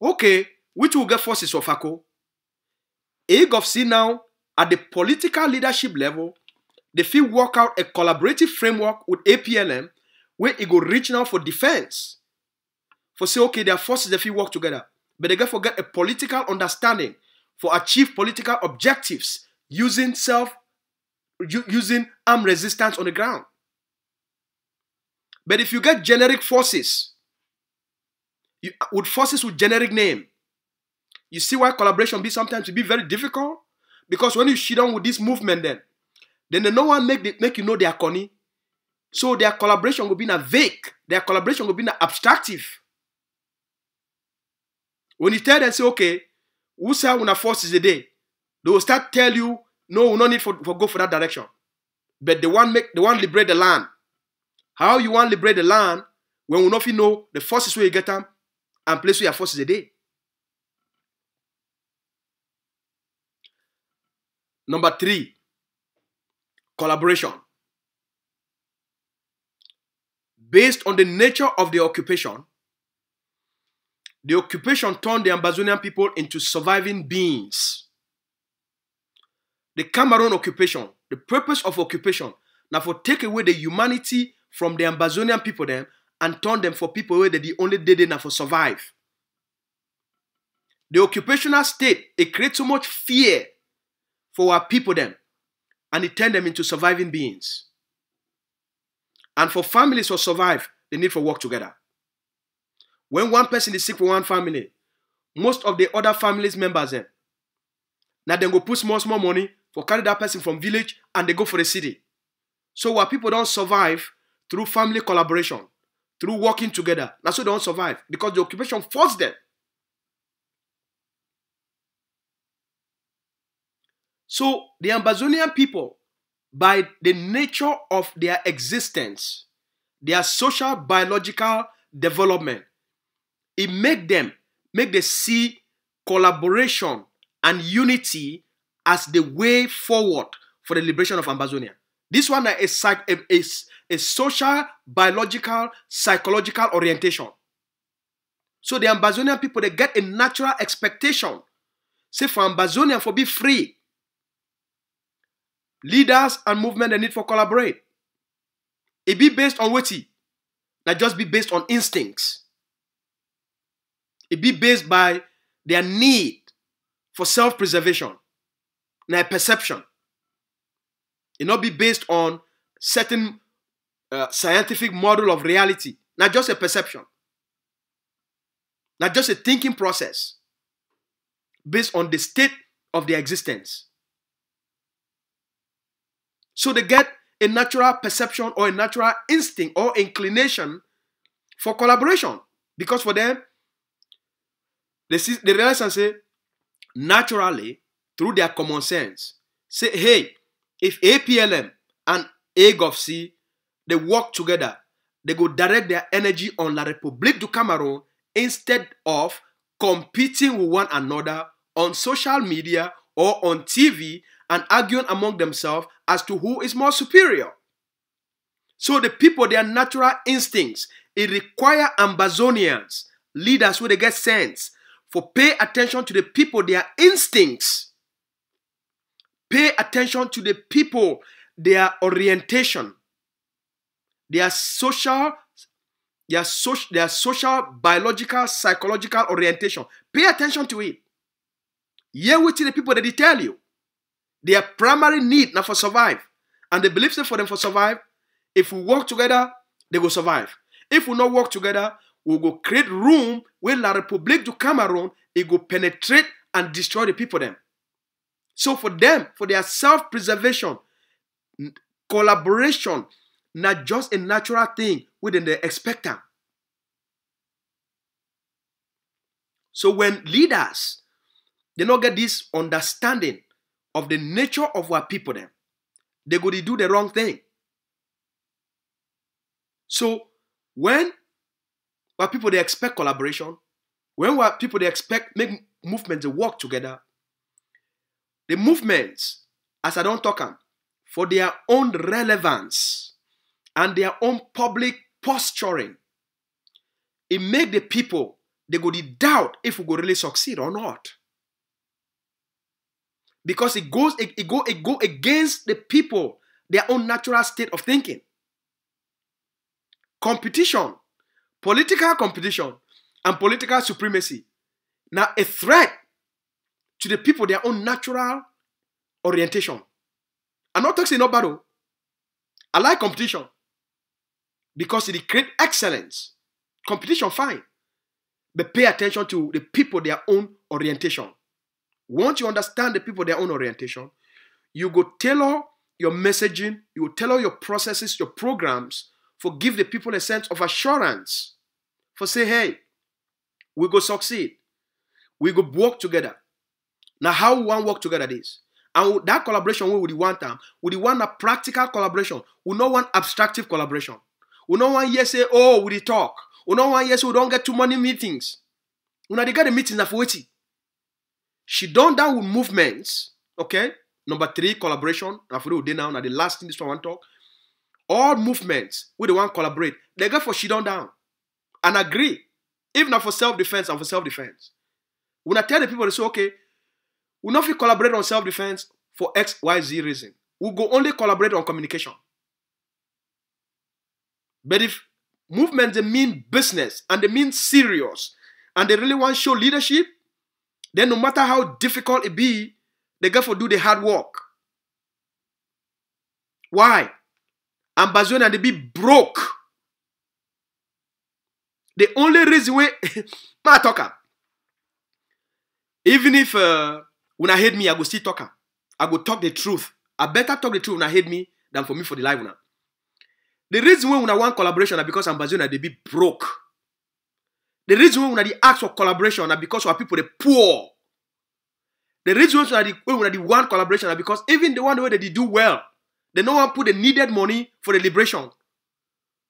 Okay, which will get forces for FACO? AGOVC now, at the political leadership level, they feel work out a collaborative framework with APLM where it go reach now for defense. For say, okay, their forces, they feel work together. But they get forget a political understanding for achieve political objectives using armed resistance on the ground. But if you get generic forces, with forces with generic name, you see why collaboration be sometimes be very difficult? Because when you shit on with this movement then they no one make you know they are corny. So their collaboration will be in a vague. Their collaboration will be in a abstractive. When you tell them, say, okay, who say when a force is a day, they will start tell you, no, we no need for go for that direction. But they want liberate the land. How you want liberate the land when we not know the forces where you get them and place where your forces a day? Number 3, collaboration. Based on the nature of the occupation turned the Ambazonian people into surviving beings. The Cameroon occupation, the purpose of occupation, now for take away the humanity from the Ambazonian people then and turn them for people where they the only did now for survive. The occupational state, it creates so much fear for our people then, and it turned them into surviving beings. And for families to survive, they need to work together. When one person is sick for one family, most of the other families members then, now they go put small money for carry that person from village and they go for the city. So our people don't survive through family collaboration, through working together. That's why they don't survive, because the occupation forced them. So the Ambazonian people, by the nature of their existence, their social biological development, it make them see collaboration and unity as the way forward for the liberation of Ambazonia. This one is a social, biological, psychological orientation. So the Ambazonian people, they get a natural expectation. Say for Ambazonia for be free. Leaders and movement, they need for collaborate. It be based on what? Not just be based on instincts. It be based by their need for self-preservation, not perception. It not be based on certain scientific model of reality, not just a perception, not just a thinking process, based on the state of their existence. So they get a natural perception or a natural instinct or inclination for collaboration. Because for them, they realize and say, naturally, through their common sense, say, hey, if APLM and AGOVC, they work together, they go direct their energy on La République du Cameroun instead of competing with one another on social media or on TV and arguing among themselves as to who is more superior. So the people, their natural instincts, it requires Ambazonians, leaders where they get sense, for pay attention to the people, their instincts. Pay attention to the people, their orientation, their social, biological, psychological orientation. Pay attention to it. Hear what the people that they tell you. Their primary need now for survive. And they believe that for them for survive, if we work together, they will survive. If we not work together, we will create room where La République du Cameroun, it will penetrate and destroy the people them. So for them, for their self-preservation, collaboration, not just a natural thing within the expectant. So when leaders, they don't get this understanding of the nature of our people then, they go to do the wrong thing. So when people they expect collaboration, when people they expect make movements they work together, the movements, as I don't talk them, for their own relevance and their own public posturing, it make the people they go to doubt if we go really succeed or not. Because it go against the people, their own natural state of thinking. Competition, political competition, and political supremacy now a threat to the people, their own natural orientation. I'm not talking no battle. I like competition because it creates excellence. Competition, fine. But pay attention to the people, their own orientation. Once you understand the people, their own orientation, you go tailor your messaging, you will tailor your processes, your programs, for give the people a sense of assurance. For say, hey, we go succeed. We go work together. Now, how we want to work together this? And that collaboration, we would want them. We want a practical collaboration. We don't want abstractive collaboration. We don't want yes say, oh, we talk. We don't want yes, we don't get too many meetings. When they get the meetings for waiting. She done that with movements. Okay. Number 3, collaboration. Now for now, the last thing this one want to talk. All movements with the one collaborate. They go for she done down. And agree. Even not for self-defense and for self-defense. When I tell the people, they say, okay, we'll not collaborate on self-defense for X, Y, Z reason. We'll go only collaborate on communication. But if movements, they mean business and they mean serious and they really want to show leadership, then no matter how difficult it be, they got to do the hard work. Why? Ambazonia, they be broke. The only reason why, I talk. Even if when I hate me, I go still talk. I go talk the truth. I better talk the truth when I hate me than for me for the live now. The reason why when I want collaboration is because Ambazonia, they be broke. The reason why when I ask for collaboration is because our people they poor. The reason why when I want collaboration is because even the one way that they do well, they no one put the needed money for the liberation.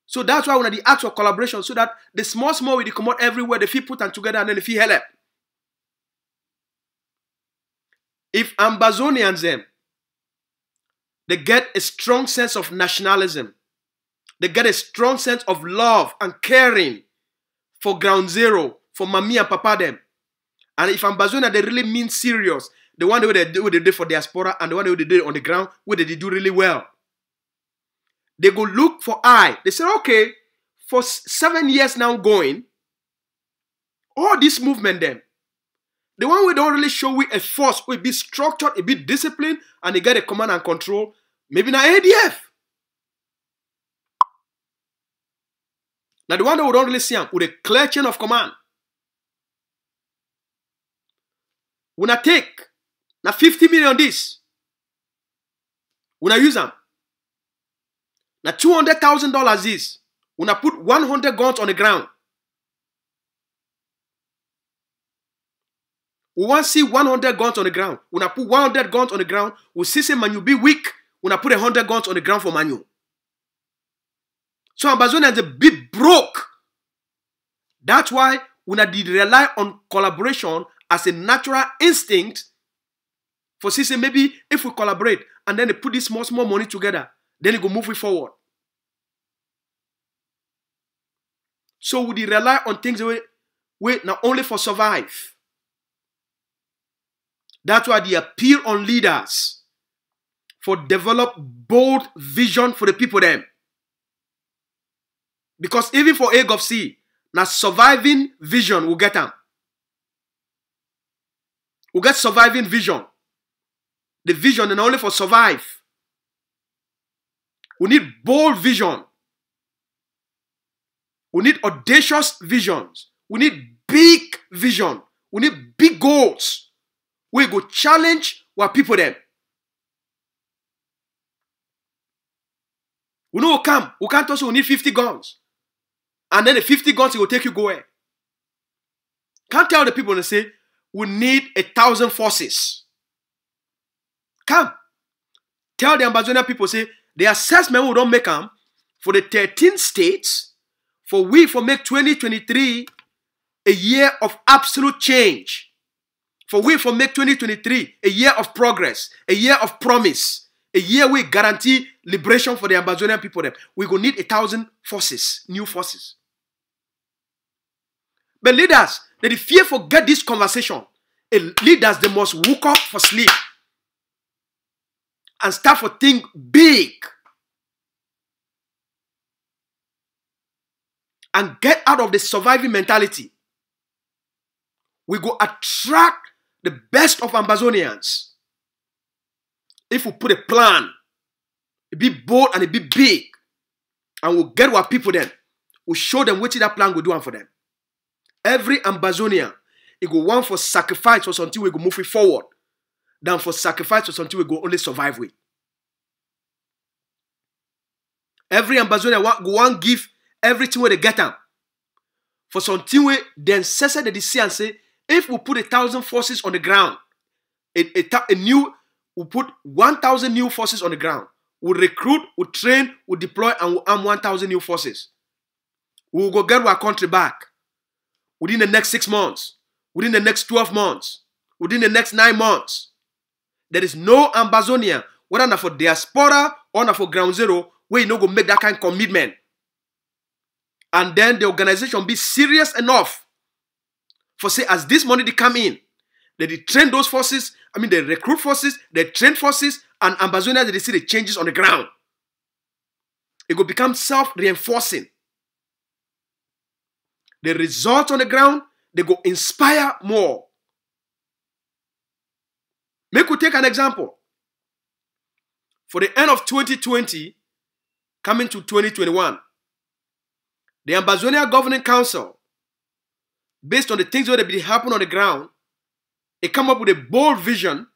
So that's why when I ask for collaboration, so that the small way they come out everywhere, they feel put them together and then they feel help. If Ambazonians them, they get a strong sense of nationalism, they get a strong sense of love and caring for Ground Zero, for Mami and Papa them. And if Ambazonia, they really mean serious, the one way they do for diaspora and the one way they do on the ground, where they do really well. They go look for I. They say, okay, for 7 years now going, all this movement them, the one we don't really show we a force, we be structured, a bit disciplined, and they get a command and control, maybe not ADF. Now the one that we don't really see them with a clear chain of command. When I take now 50 million this, when I use them, now $200,000 this, when I put 100 guns on the ground, we want to see 100 guns on the ground. When I put 100 guns on the ground, we see say Manu be weak. When I put 100 guns on the ground for Manu. So Ambazonia is a bit broke. That's why when I did rely on collaboration as a natural instinct, for say maybe if we collaborate and then they put this small money together, then it go move it forward. So we did rely on things we not only for survive. That's why the appeal on leaders for develop bold vision for the people them. Because even for AGOVC, now surviving vision will get them. We'll get surviving vision. The vision and only for survive. We need bold vision. We need audacious visions. We need big vision. We need big goals. We go challenge our people them. We know we come. We can't also need 50 guns. And then the 50 guns it will take you go where. Can't tell the people and say, we need 1,000 forces. Come. Tell the Ambazonia people say, the assessment we don't make them, for the 13 states, for we for make 2023 a year of absolute change. For we for make 2023 a year of progress, a year of promise, a year we guarantee liberation for the Ambazonian people. We go need 1,000 forces, new forces. But leaders, they fear forget this conversation. Leaders, they must wake up for sleep and start to think big and get out of the surviving mentality. We go attract the best of Ambazonians if we put a plan, it be bold and it be big, and we'll get our people then. We'll show them what that plan will do for them. Every Ambazonian, it go want for sacrifice or something we go move it forward, than for sacrifice or something we go only survive with. Every Ambazonian go want give everything where they get them. For something we then cessed the DC and say, if we put 1,000 forces on the ground, we put 1,000 new forces on the ground. We'll recruit, we'll train, we'll deploy, and we'll arm 1,000 new forces. We'll go get our country back within the next 6 months, within the next 12 months, within the next 9 months. There is no Ambazonian, whether not for diaspora or not for ground zero, where you know go make that kind of commitment. And then the organization be serious enough for say, as this money they come in, they train those forces, they recruit forces, they train forces, and Ambazonians, they see the changes on the ground. It will become self-reinforcing. The results on the ground, they go inspire more. Make we take an example. For the end of 2020, coming to 2021, the Ambazonia Governing Council, based on the things that have happen on the ground, it come up with a bold vision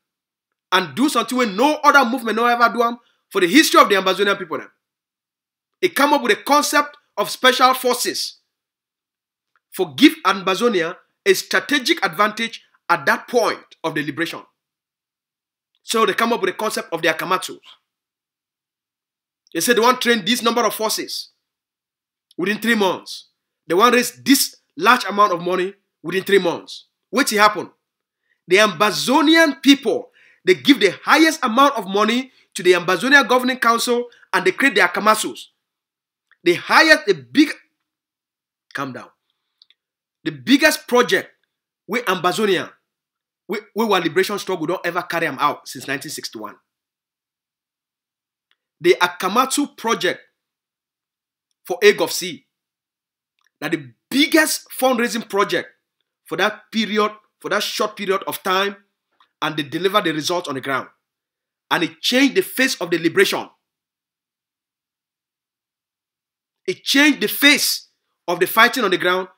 and do something when no other movement no ever do for the history of the Ambazonian people. It come up with a concept of special forces for give Ambazonia a strategic advantage at that point of the liberation. So they come up with a concept of the Akamatsus. They said they want to train this number of forces within 3 months. They want to raise this large amount of money within 3 months. What happened? The Ambazonian people, they give the highest amount of money to the Ambazonia Governing Council and they create the Akamatsus. The biggest project with Ambazonia, we were liberation struggle don't ever carry them out since 1961. The Akamatsu project for Egg of Sea, that the biggest fundraising project for that period, for that short period of time, and they deliver the results on the ground. And it changed the face of the liberation. It changed the face of the fighting on the ground,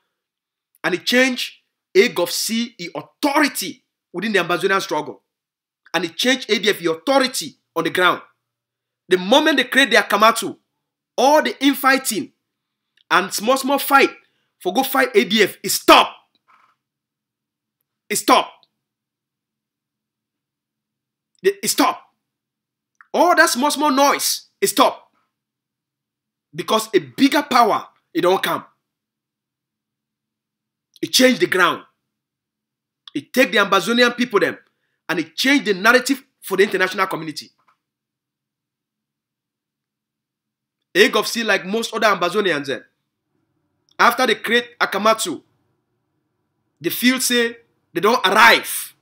and it changed Egg of Sea authority within the Ambazonian struggle. And it changed ADF authority on the ground. The moment they create their Akamatsu, all the infighting and small fight for go fight ADF is stopped. It stopped. It stopped. All that small noise is stopped. Because a bigger power, it don't come. It changed the ground. It take the Ambazonian people them, and it changed the narrative for the international community. Egg of Sea, like most other Ambazonians, after they create Akamatsu, the field say they don't arrive.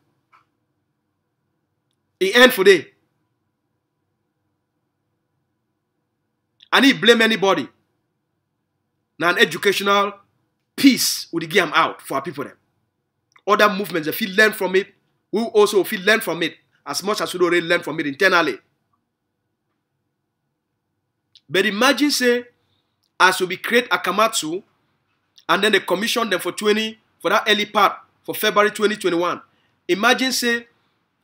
It end for day. And he blame anybody. Now an educational piece would give them out for our people them. Other movements, if you learn from it, we also feel learn from it as much as we already learn from it internally. But imagine say, as we create Akamatsu, and then they commission them for that early part for February 2021. Imagine say,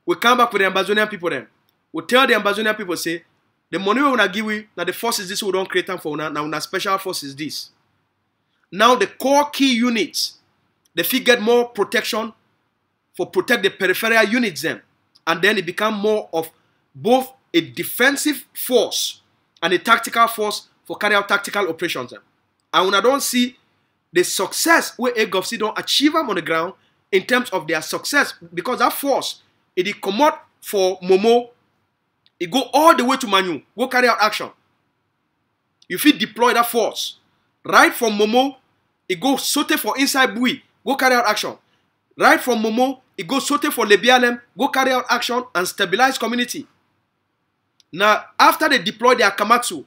we come back with the Ambazonian people then. We tell the Ambazonian people say, the money we wanna give we, now the forces this we don't create them for now una special forces this. Now the core key units, they fit get more protection for protect the peripheral units them. And then it become more of both a defensive force and a tactical force for carry out tactical operations. And when I don't see the success where AGOVC don't achieve them on the ground in terms of their success, because that force, it come out for Momo, it go all the way to Manu, go carry out action. You fit deploy that force. Right from Momo, it go saute for inside Bui, go carry out action. Right from Momo, it go saute for Lebialem, go carry out action and stabilize community. Now, after they deploy their Akamatsu,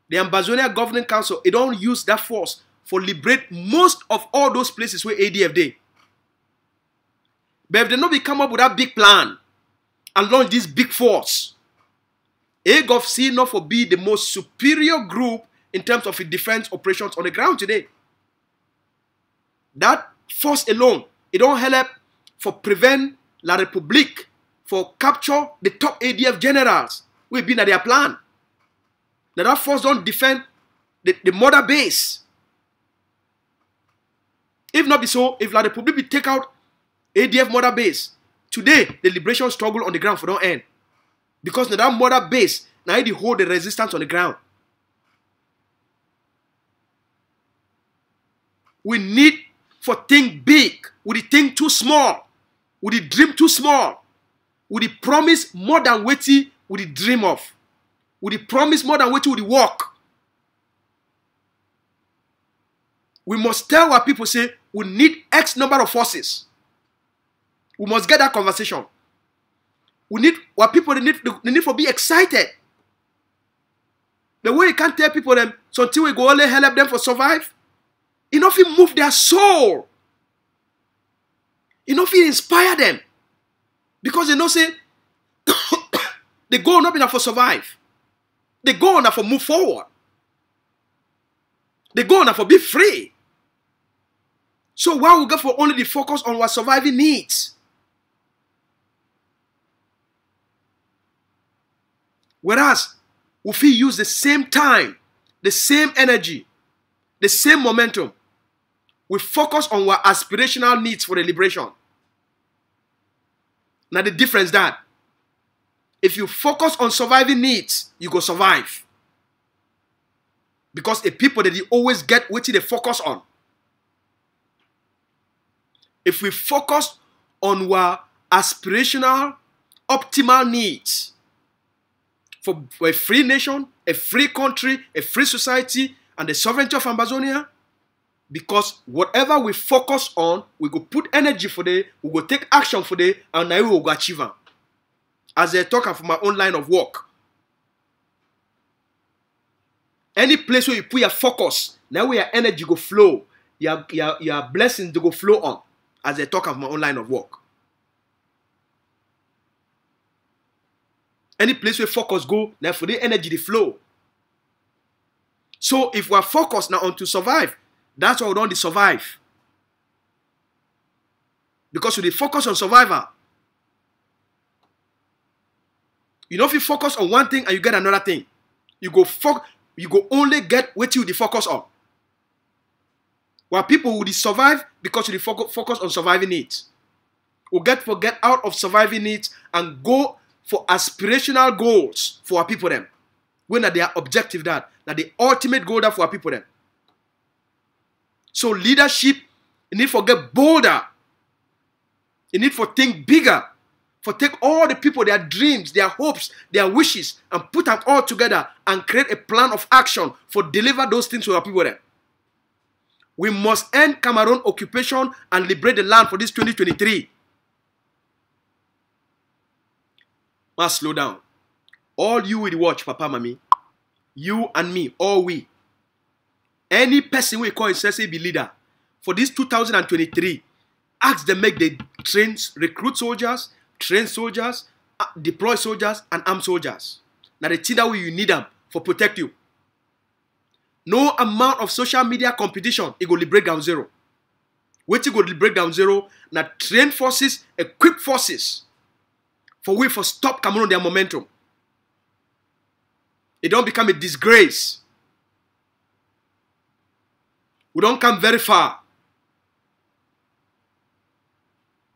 the Ambazonia Governing Council, it don't use that force for liberate most of all those places where ADF dey. But if they not come up with that big plan and launch this big force, AGOVC not for be the most superior group in terms of its defense operations on the ground today. That force alone, it don't help for prevent La République for capture the top ADF generals who have been at their plan. Now that force don't defend the mother base. If not be so, if La République be take out ADF mother base, today the liberation struggle on the ground for don't end. Because now that mother base, now it hold the resistance on the ground. We need for think big. We think too small. We dream too small. We promise more than what we dream of. We promise more than what we work. We must tell our people, say, we need X number of forces. We must get that conversation. We need what people they need to be excited. The way you can't tell people them, so until we go only help them for survive, enough you move their soul. Enough you inspire them. Because they know say they go not enough for survive. They go enough for move forward. They go enough for be free. So why we go for only the focus on what surviving needs? Whereas, if we use the same time, the same energy, the same momentum, we focus on what aspirational needs for the liberation. Now the difference that, if you focus on surviving needs, you go survive. Because the people that you always get what they focus on. If we focus on what aspirational, optimal needs, for a free nation, a free country, a free society, and the sovereignty of Ambazonia. Because whatever we focus on, we go put energy for them, we go take action for them, and now we will go achieve them. As I talk from my own line of work. Any place where you put your focus, now where your energy go flow, your blessings to go flow on. As I talk of my own line of work. Any place where focus go, now for the energy, the flow. So if we are focused now on to survive, that's why we don't survive. Because we focus on survival. You know, if you focus on one thing and you get another thing, you go only get what you focus on. While people will survive because you focus on surviving needs. We'll get out of surviving needs and go for aspirational goals for our people them. When are their objective that the ultimate goal that for our people them. So leadership, you need to get bolder. You need to think bigger. For take all the people, their dreams, their hopes, their wishes, and put them all together and create a plan of action for deliver those things to our people there. We must end Cameroon occupation and liberate the land for this 2023. Must slow down. All you will watch, Papa, Mami. You and me, all we. Any person we call himself be leader for this 2023, ask them make the trains, recruit soldiers, train soldiers, deploy soldiers, and arm soldiers. Now the thing that way you need them for protect you. No amount of social media competition, it go liberate ground zero. Wait till go liberate ground zero. Now train forces, equip forces, for we for stop Cameroon their momentum. It don't become a disgrace. We don't come very far.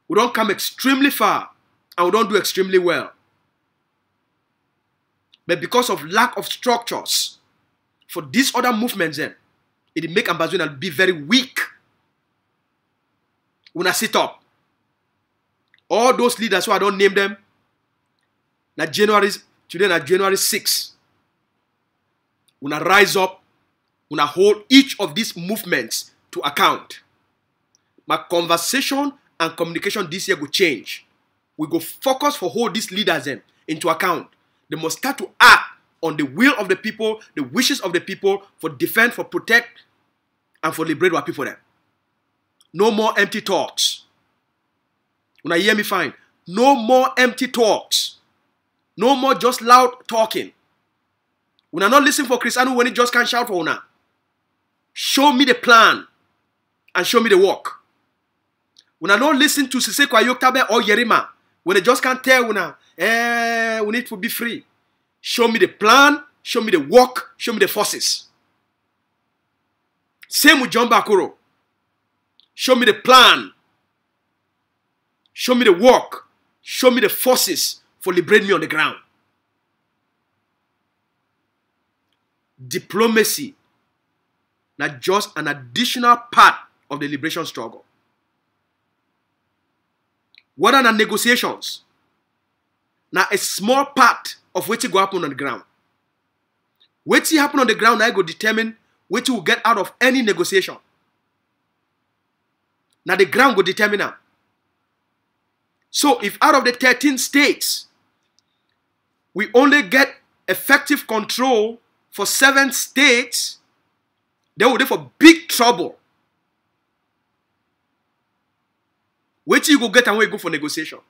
We don't come extremely far. And we don't do extremely well. But because of lack of structures for these other movements then, it make Ambazonia be very weak. When I sit up, all those leaders who I don't name them, today na January 6. When I rise up, when I hold each of these movements to account. My conversation and communication this year will change. We go focus for hold these leaders then into account. They must start to act on the will of the people, the wishes of the people, for defend, for protect, and for liberate our people then. No more empty talks. When I hear me fine, no more empty talks. No more just loud talking. When I not listen for Cristiano when he just can't shout for una. Show me the plan and show me the work. When I don't listen to Siseko Ayoktabe or Yerima, when they just can't tell una, we need to be free. Show me the plan, show me the work, show me the forces. Same with John Bakuro. Show me the plan. Show me the work. Show me the forces for liberating me on the ground. Diplomacy, not just an additional part of the liberation struggle. What are the negotiations? Now a small part of what will happen on the ground. What will happen on the ground, I go determine what will get out of any negotiation. Now the ground will determine that. So if out of the 13 states, we only get effective control for 7 states, they will be for big trouble. Wait till you go get and where you go for negotiation.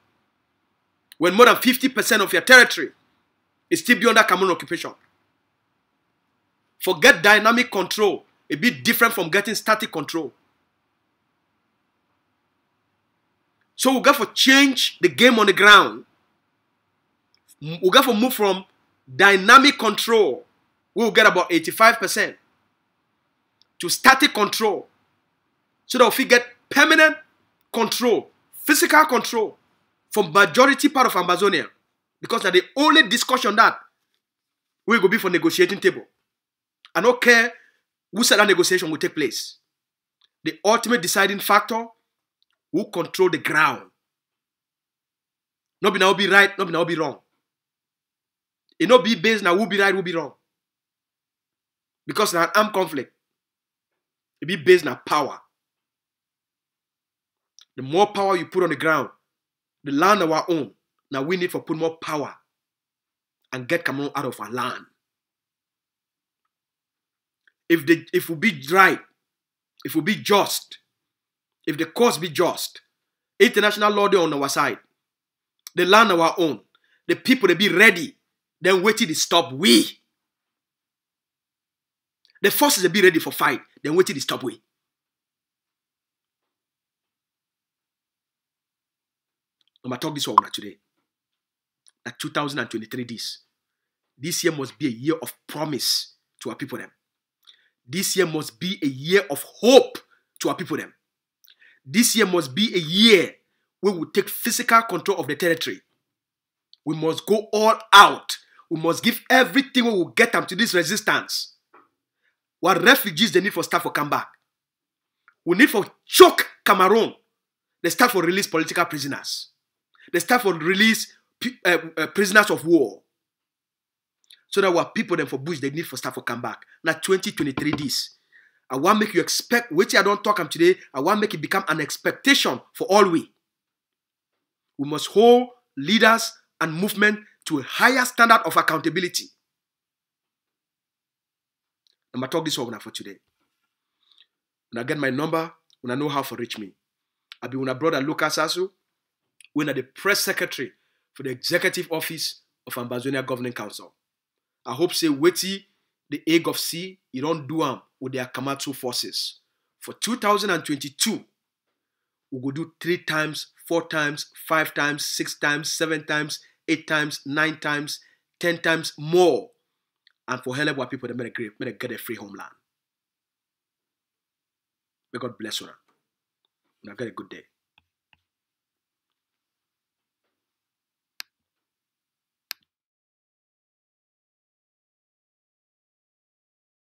When more than 50% of your territory is still be under Cameroon occupation. Forget dynamic control. A bit different from getting static control. So we got to change the game on the ground. We got to move from dynamic control, we will get about 85%, to static control. So that if we get permanent control, physical control from majority part of Ambazonia, because now the only discussion that we will be for negotiating table. I don't care who said that negotiation will take place. The ultimate deciding factor, who control the ground. Not be now be right, not be now be wrong. It not be based now who be right, who be wrong. Because now an armed conflict, it be based on power. The more power you put on the ground, the land of our own, now we need to put more power and get Cameroon out of our land. If we be right, if we be just, if the cause be just, international law they on our side, the land of our own, the people they be ready, then wait till they stop we. The forces they be ready for fight, then wait till they stop we. I'm going to talk this one today. At 2023 this year must be a year of promise to our people them. This year must be a year of hope to our people them. This year must be a year where we take physical control of the territory. We must go all out. We must give everything we will get them to this resistance. What refugees they need for start for come back. We need for choke Cameroon. They start for release political prisoners. They start for release prisoners of war. So that our people them for bush they need for start for come back. Now 2023 this. I want to make you expect, which I don't talk about today, I want to make it become an expectation for all we. We must hold leaders and movement to a higher standard of accountability. I'm going to talk this over for today. When I get my number, when I know how to reach me. I'll be with my brother Lucas Asu, when I'm the press secretary for the executive office of Ambazonia Governing Council. I hope say waiting the egg of sea, you don't do them with their Kamatsu forces. For 2022, we will do 3 times, 4 times, 5 times, 6 times, 7 times, 8 times, 9 times, 10 times more. And for hell of our people, they may get a free homeland. May God bless you. Now get a good day.